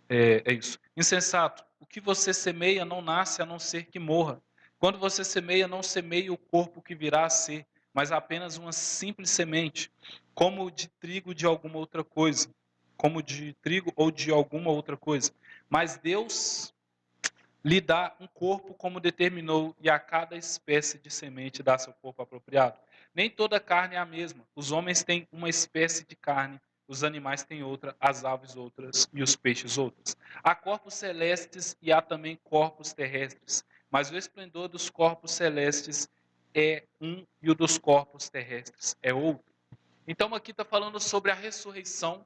É isso. Insensato. O que você semeia não nasce a não ser que morra. Quando você semeia, não semeia o corpo que virá a ser, mas apenas uma simples semente, como de trigo de alguma outra coisa. Como de trigo ou de alguma outra coisa. Mas Deus lhe dá um corpo como determinou, e a cada espécie de semente dá seu corpo apropriado. Nem toda carne é a mesma. Os homens têm uma espécie de carne, os animais têm outra, as aves outras e os peixes outras. Há corpos celestes e há também corpos terrestres, mas o esplendor dos corpos celestes é um e o dos corpos terrestres é outro. Então aqui está falando sobre a ressurreição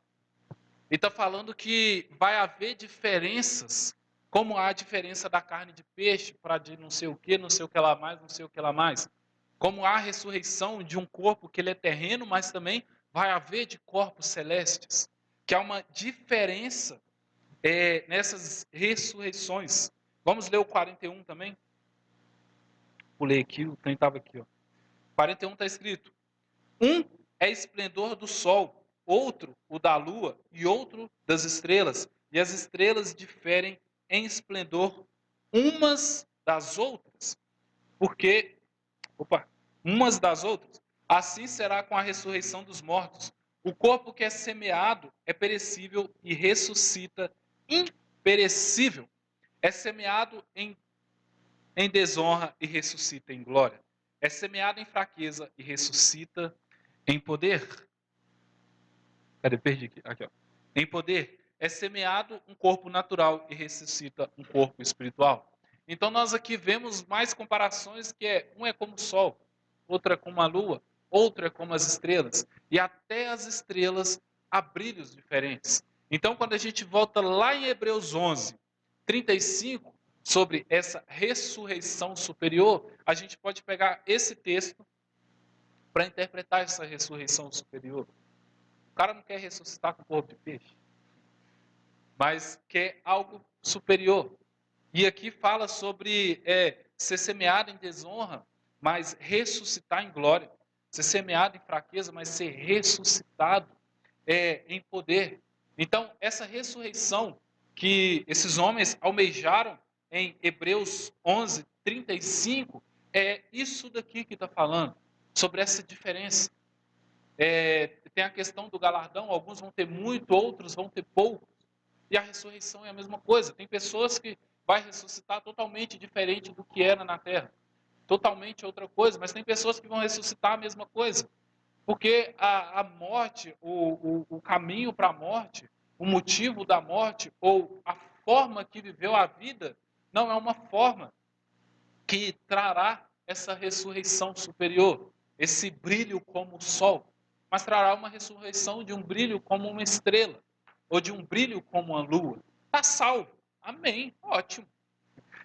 e está falando que vai haver diferenças, como há a diferença da carne de peixe para de não sei o que, não sei o que lá mais, não sei o que lá mais. Como há a ressurreição de um corpo que ele é terreno, mas também vai haver de corpos celestes. Que há uma diferença nessas ressurreições. Vamos ler o 41 também? Pulei aqui, o trem estava aqui. Ó. 41 está escrito: um é esplendor do sol, outro o da lua e outro das estrelas. E as estrelas diferem em esplendor umas das outras, porque, umas das outras. Assim será com a ressurreição dos mortos. O corpo que é semeado é perecível e ressuscita imperecível. É semeado em desonra e ressuscita em glória. É semeado em fraqueza e ressuscita em poder. Cadê? Perdi aqui. Aqui, ó. Em poder, é semeado um corpo natural e ressuscita um corpo espiritual. Então nós aqui vemos mais comparações que um é como o sol, outro é como a lua, outro é como as estrelas. E até as estrelas há brilhos diferentes. Então quando a gente volta lá em Hebreus 11, 35, sobre essa ressurreição superior, a gente pode pegar esse texto para interpretar essa ressurreição superior. O cara não quer ressuscitar com corpo de peixe, mas quer algo superior. E aqui fala sobre ser semeado em desonra, mas ressuscitar em glória. Ser semeado em fraqueza, mas ser ressuscitado em poder. Então, essa ressurreição que esses homens almejaram em Hebreus 11, 35, é isso daqui que está falando, sobre essa diferença. Tem a questão do galardão, alguns vão ter muito, outros vão ter pouco. E a ressurreição é a mesma coisa. Tem pessoas que vai ressuscitar totalmente diferente do que era na terra. Totalmente outra coisa, mas tem pessoas que vão ressuscitar a mesma coisa. Porque a morte, o caminho para a morte, o motivo da morte, ou a forma que viveu a vida, não é uma forma que trará essa ressurreição superior, esse brilho como o sol, mas trará uma ressurreição de um brilho como uma estrela, ou de um brilho como uma lua. Está salvo. Amém. Ótimo.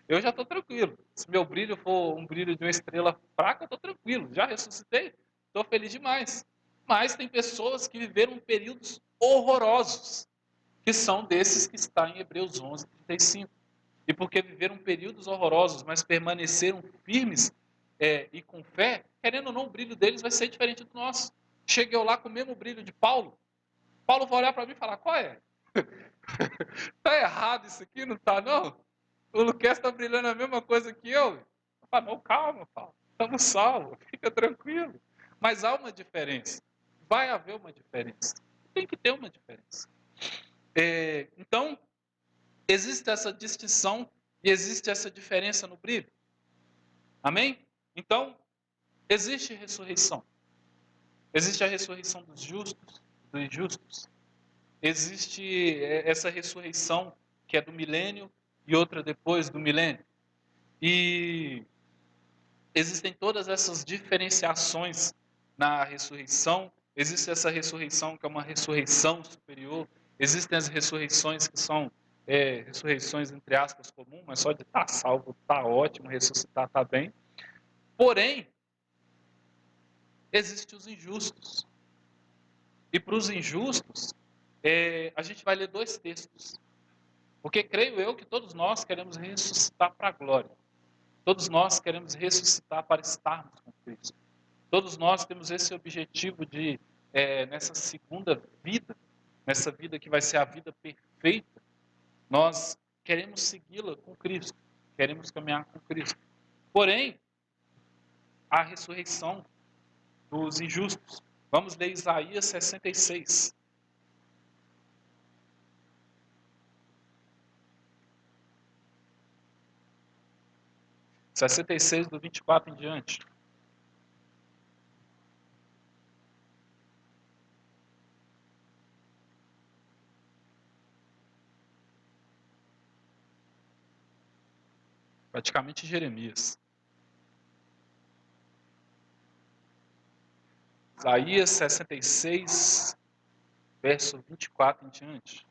Eu já estou tranquilo. Se meu brilho for um brilho de uma estrela fraca, eu estou tranquilo. Já ressuscitei. Estou feliz demais. Mas tem pessoas que viveram períodos horrorosos, que são desses que está em Hebreus 11, 35. E porque viveram períodos horrorosos, mas permaneceram firmes e com fé, querendo ou não, o brilho deles vai ser diferente do nosso. Cheguei eu lá com o mesmo brilho de Paulo. Paulo vai olhar para mim e falar: qual é? Tá errado isso aqui, não tá não? O Luquez está brilhando a mesma coisa que eu. Eu falo: não, calma, Paulo. Estamos salvos, fica tranquilo. Mas há uma diferença. Vai haver uma diferença. Tem que ter uma diferença. Então, existe essa distinção e existe essa diferença no brilho. Amém? Então, existe ressurreição. Existe a ressurreição dos justos, dos injustos. Existe essa ressurreição que é do milênio e outra depois do milênio. E existem todas essas diferenciações na ressurreição. Existe essa ressurreição que é uma ressurreição superior. Existem as ressurreições que são ressurreições entre aspas comuns, mas só de estar salvo está ótimo, ressuscitar está bem. Porém, existem os injustos. E para os injustos, a gente vai ler dois textos. Porque creio eu que todos nós queremos ressuscitar para a glória. Todos nós queremos ressuscitar para estarmos com Cristo. Todos nós temos esse objetivo de, nessa segunda vida, nessa vida que vai ser a vida perfeita, nós queremos segui-la com Cristo, queremos caminhar com Cristo. Porém, a ressurreição dos injustos. Vamos ler Isaías 66. Do 24 em diante. Praticamente Jeremias. Isaías 66, verso 24 em diante.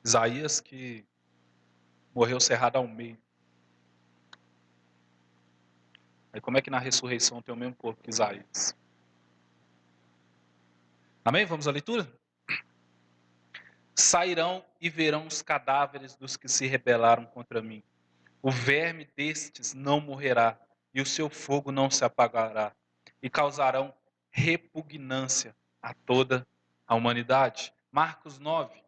Isaías que morreu cerrado ao meio. Aí como é que na ressurreição tem o mesmo corpo que Isaías? Amém? Vamos à leitura? Sairão e verão os cadáveres dos que se rebelaram contra mim. O verme destes não morrerá, e o seu fogo não se apagará, e causarão repugnância a toda a humanidade. Marcos 9.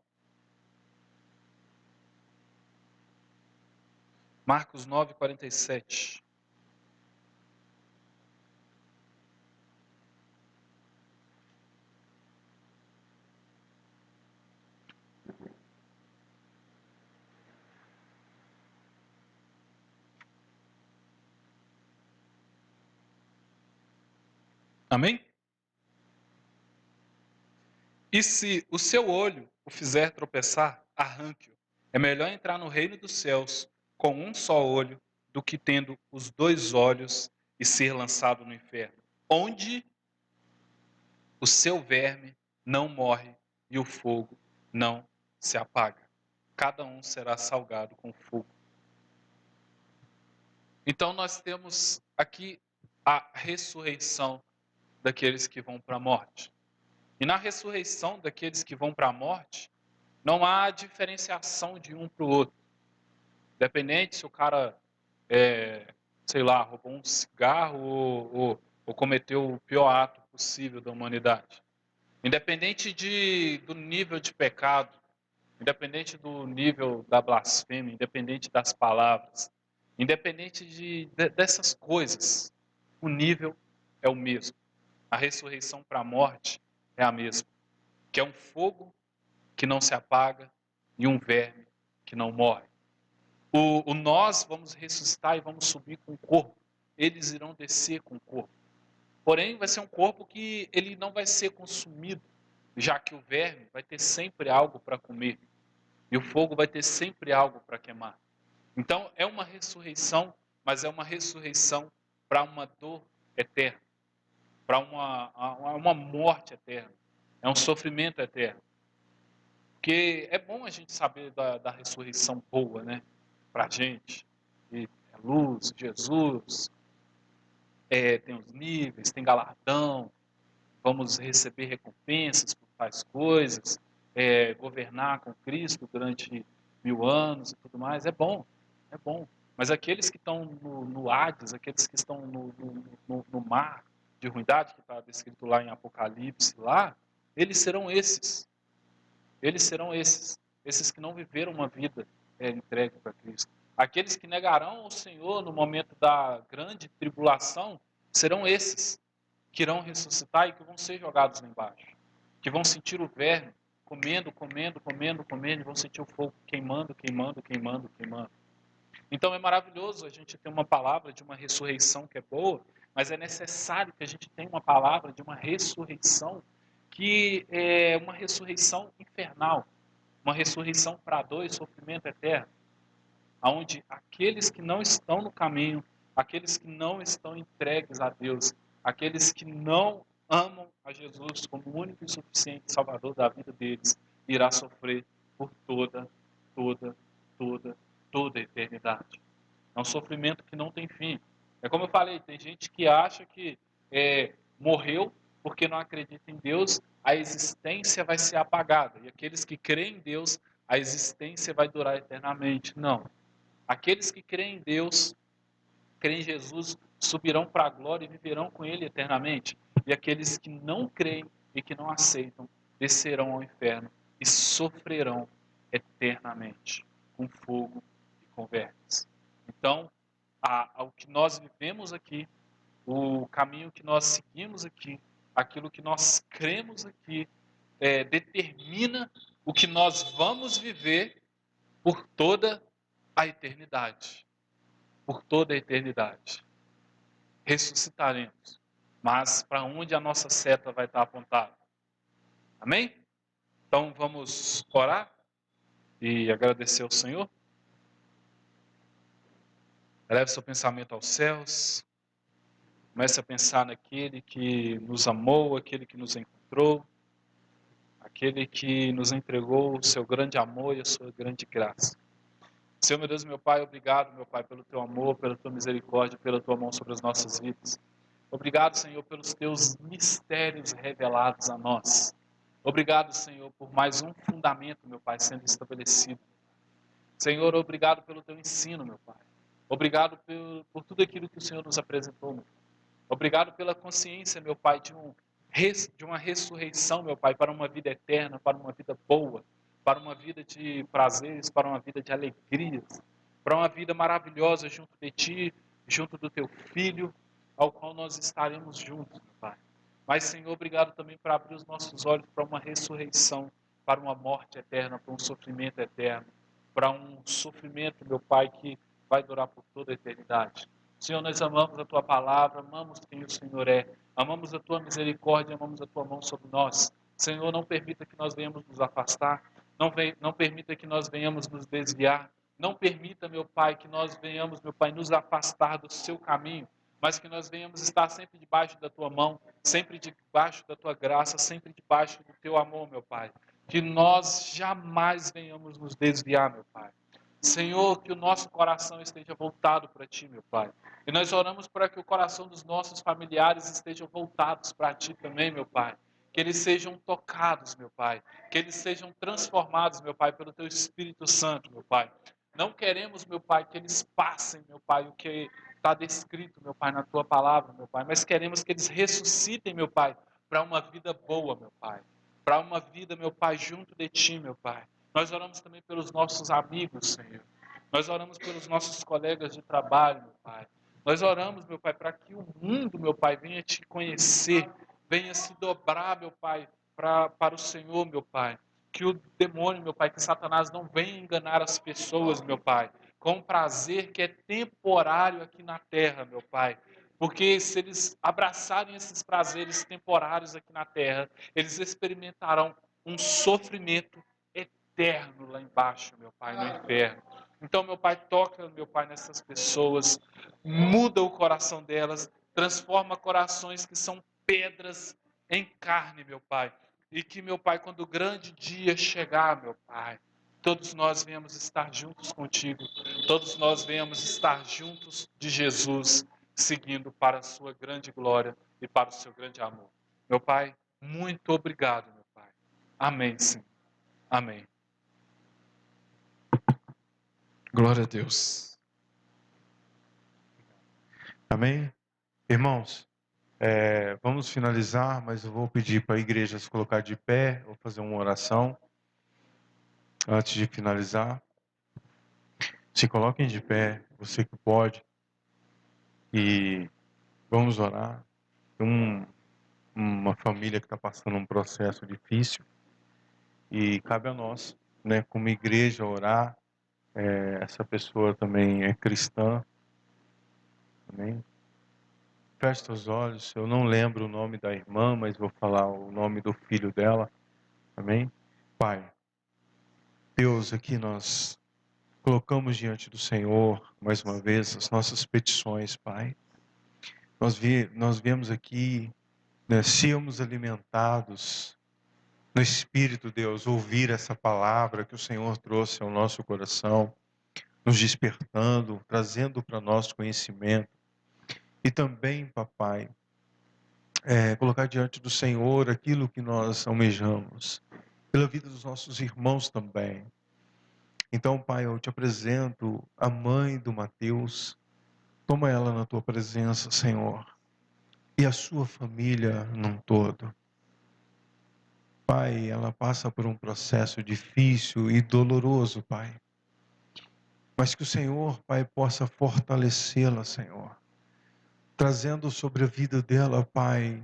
Marcos 9, 47. Amém? E se o seu olho o fizer tropeçar, arranque-o. É melhor entrar no reino dos céus com um só olho do que tendo os dois olhos e ser lançado no inferno, onde o seu verme não morre e o fogo não se apaga. Cada um será salgado com fogo. Então nós temos aqui a ressurreição daqueles que vão para a morte. E na ressurreição daqueles que vão para a morte, não há diferenciação de um para o outro. Independente se o cara, sei lá, roubou um cigarro ou cometeu o pior ato possível da humanidade. Independente do nível de pecado, independente do nível da blasfêmia, independente das palavras, independente dessas coisas, o nível é o mesmo. A ressurreição para a morte é a mesma, que é um fogo que não se apaga e um verme que não morre. Nós vamos ressuscitar e vamos subir com o corpo. Eles irão descer com o corpo. Porém, vai ser um corpo que ele não vai ser consumido, já que o verme vai ter sempre algo para comer. E o fogo vai ter sempre algo para queimar. Então, é uma ressurreição, mas é uma ressurreição para uma dor eterna, para uma morte eterna. É um sofrimento eterno. Porque é bom a gente saber da ressurreição boa, né? Para a gente. E é luz, Jesus, tem os níveis, tem galardão, vamos receber recompensas por tais coisas, governar com Cristo durante 1000 anos e tudo mais. É bom, é bom. Mas aqueles que estão no Hades, aqueles que estão no mar de ruindade, que está descrito lá em Apocalipse, lá, eles serão esses. Eles serão esses que não viveram uma vida entregue para Cristo. Aqueles que negarão o Senhor no momento da grande tribulação, serão esses que irão ressuscitar e que vão ser jogados lá embaixo. Que vão sentir o verme comendo, comendo, comendo, comendo, e vão sentir o fogo queimando, queimando, queimando, queimando. Então é maravilhoso a gente ter uma palavra de uma ressurreição que é boa, mas é necessário que a gente tenha uma palavra de uma ressurreição que é uma ressurreição infernal, uma ressurreição para a dor e sofrimento eterno, onde aqueles que não estão no caminho, aqueles que não estão entregues a Deus, aqueles que não amam a Jesus como o único e suficiente Salvador da vida deles, irá sofrer por toda, toda a eternidade. É um sofrimento que não tem fim. É como eu falei, tem gente que acha que morreu porque não acredita em Deus, a existência vai ser apagada. E aqueles que creem em Deus, a existência vai durar eternamente. Não. Aqueles que creem em Deus, creem em Jesus, subirão para a glória e viverão com Ele eternamente. E aqueles que não creem e que não aceitam, descerão ao inferno e sofrerão eternamente com fogo e com vermes. Então, o que nós vivemos aqui, o caminho que nós seguimos aqui, aquilo que nós cremos aqui, determina o que nós vamos viver por toda a eternidade. Por toda a eternidade. Ressuscitaremos. Mas para onde a nossa seta vai estar apontada? Amém? Então vamos orar e agradecer ao Senhor. Eleve seu pensamento aos céus. Comece a pensar naquele que nos amou, aquele que nos encontrou, aquele que nos entregou o seu grande amor e a sua grande graça. Senhor, meu Deus, meu Pai, obrigado, meu Pai, pelo teu amor, pela tua misericórdia, pela tua mão sobre as nossas vidas. Obrigado, Senhor, pelos teus mistérios revelados a nós. Obrigado, Senhor, por mais um fundamento, meu Pai, sendo estabelecido. Senhor, obrigado pelo teu ensino, meu Pai. Obrigado por tudo aquilo que o Senhor nos apresentou, meu Pai. Obrigado pela consciência, meu Pai, de uma ressurreição, meu Pai, para uma vida eterna, para uma vida boa, para uma vida de prazeres, para uma vida de alegrias, para uma vida maravilhosa junto de Ti, junto do Teu Filho, ao qual nós estaremos juntos, meu Pai. Mas, Senhor, obrigado também por abrir os nossos olhos para uma ressurreição, para uma morte eterna, para um sofrimento eterno, para um sofrimento, meu Pai, que vai durar por toda a eternidade. Senhor, nós amamos a Tua palavra, amamos quem o Senhor é, amamos a Tua misericórdia, amamos a Tua mão sobre nós. Senhor, não permita que nós venhamos nos afastar, não permita que nós venhamos nos desviar, não permita, meu Pai, que nós venhamos, meu Pai, nos afastar do Seu caminho, mas que nós venhamos estar sempre debaixo da Tua mão, sempre debaixo da Tua graça, sempre debaixo do Teu amor, meu Pai. Que nós jamais venhamos nos desviar, meu Pai. Senhor, que o nosso coração esteja voltado para Ti, meu Pai. E nós oramos para que o coração dos nossos familiares estejam voltados para Ti também, meu Pai. Que eles sejam tocados, meu Pai. Que eles sejam transformados, meu Pai, pelo Teu Espírito Santo, meu Pai. Não queremos, meu Pai, que eles passem, meu Pai, o que está descrito, meu Pai, na Tua palavra, meu Pai. Mas queremos que eles ressuscitem, meu Pai, para uma vida boa, meu Pai. Para uma vida, meu Pai, junto de Ti, meu Pai. Nós oramos também pelos nossos amigos, Senhor. Nós oramos pelos nossos colegas de trabalho, meu Pai. Nós oramos, meu Pai, para que o mundo, meu Pai, venha te conhecer, venha se dobrar, meu Pai, para o Senhor, meu Pai. Que o demônio, meu Pai, que Satanás não venha enganar as pessoas, meu Pai, com um prazer que é temporário aqui na terra, meu Pai. Porque se eles abraçarem esses prazeres temporários aqui na terra, eles experimentarão um sofrimento eterno lá embaixo, meu Pai, no inferno. Então, meu Pai, toca, meu Pai, nessas pessoas, muda o coração delas, transforma corações que são pedras em carne, meu Pai. E que, meu Pai, quando o grande dia chegar, meu Pai, todos nós venhamos estar juntos contigo, todos nós venhamos estar juntos de Jesus, seguindo para a sua grande glória e para o seu grande amor. Meu Pai, muito obrigado, meu Pai. Amém, Senhor. Amém. Glória a Deus. Amém? Irmãos, vamos finalizar, mas eu vou pedir para a igreja se colocar de pé, vou fazer uma oração antes de finalizar. Se coloquem de pé, você que pode, e vamos orar. Tem uma família que está passando um processo difícil e cabe a nós, né, como igreja, orar. Essa pessoa também é cristã. Amém? Feche seus olhos. Eu não lembro o nome da irmã, mas vou falar o nome do filho dela. Amém? Pai, Deus, aqui nós colocamos diante do Senhor, mais uma vez, as nossas petições, Pai. Nós viemos aqui, né, sermos alimentados no Espírito, Deus, ouvir essa palavra que o Senhor trouxe ao nosso coração, nos despertando, trazendo para nós conhecimento. E também, papai, colocar diante do Senhor aquilo que nós almejamos, pela vida dos nossos irmãos também. Então, Pai, eu te apresento a mãe do Mateus, toma ela na tua presença, Senhor, e a sua família num todo. Pai, ela passa por um processo difícil e doloroso, Pai. Mas que o Senhor, Pai, possa fortalecê-la, Senhor, trazendo sobre a vida dela, Pai,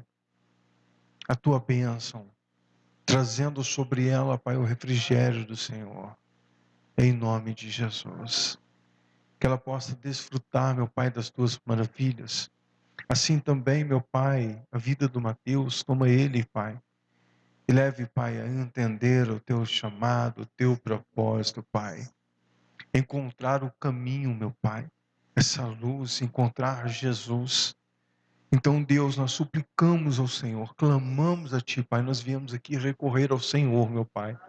a tua bênção, trazendo sobre ela, Pai, o refrigério do Senhor, em nome de Jesus. Que ela possa desfrutar, meu Pai, das tuas maravilhas. Assim também, meu Pai, a vida do Mateus, toma ele, Pai, e leve, Pai, a entender o teu chamado, o teu propósito, Pai. Encontrar o caminho, meu Pai, essa luz, encontrar Jesus. Então, Deus, nós suplicamos ao Senhor, clamamos a Ti, Pai, nós viemos aqui recorrer ao Senhor, meu Pai,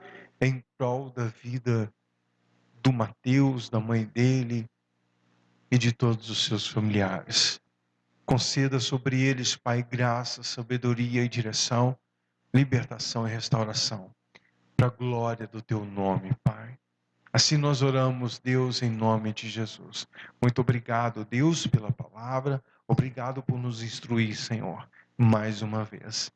em prol da vida do Mateus, da mãe dele e de todos os seus familiares. Conceda sobre eles, Pai, graça, sabedoria e direção, libertação e restauração, para a glória do Teu nome, Pai. Assim nós oramos, Deus, em nome de Jesus. Muito obrigado, Deus, pela palavra. Obrigado por nos instruir, Senhor, mais uma vez.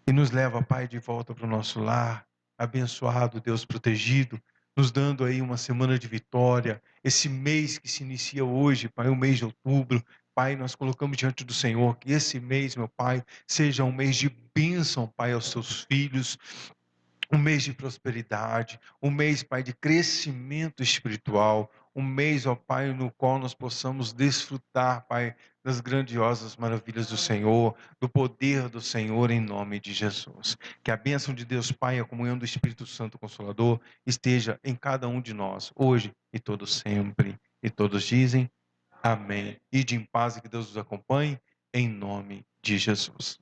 E nos leva, Pai, de volta para o nosso lar, abençoado, Deus, protegido, nos dando aí uma semana de vitória. Esse mês que se inicia hoje, Pai, o mês de outubro, Pai, nós colocamos diante do Senhor que esse mês, meu Pai, seja um mês de bênção, Pai, aos seus filhos, um mês de prosperidade, um mês, Pai, de crescimento espiritual, um mês, ó Pai, no qual nós possamos desfrutar, Pai, das grandiosas maravilhas do Senhor, do poder do Senhor, em nome de Jesus. Que a bênção de Deus Pai, a comunhão do Espírito Santo Consolador, esteja em cada um de nós, hoje e todo sempre. E todos dizem, amém. Ide em paz e que Deus os acompanhe, em nome de Jesus.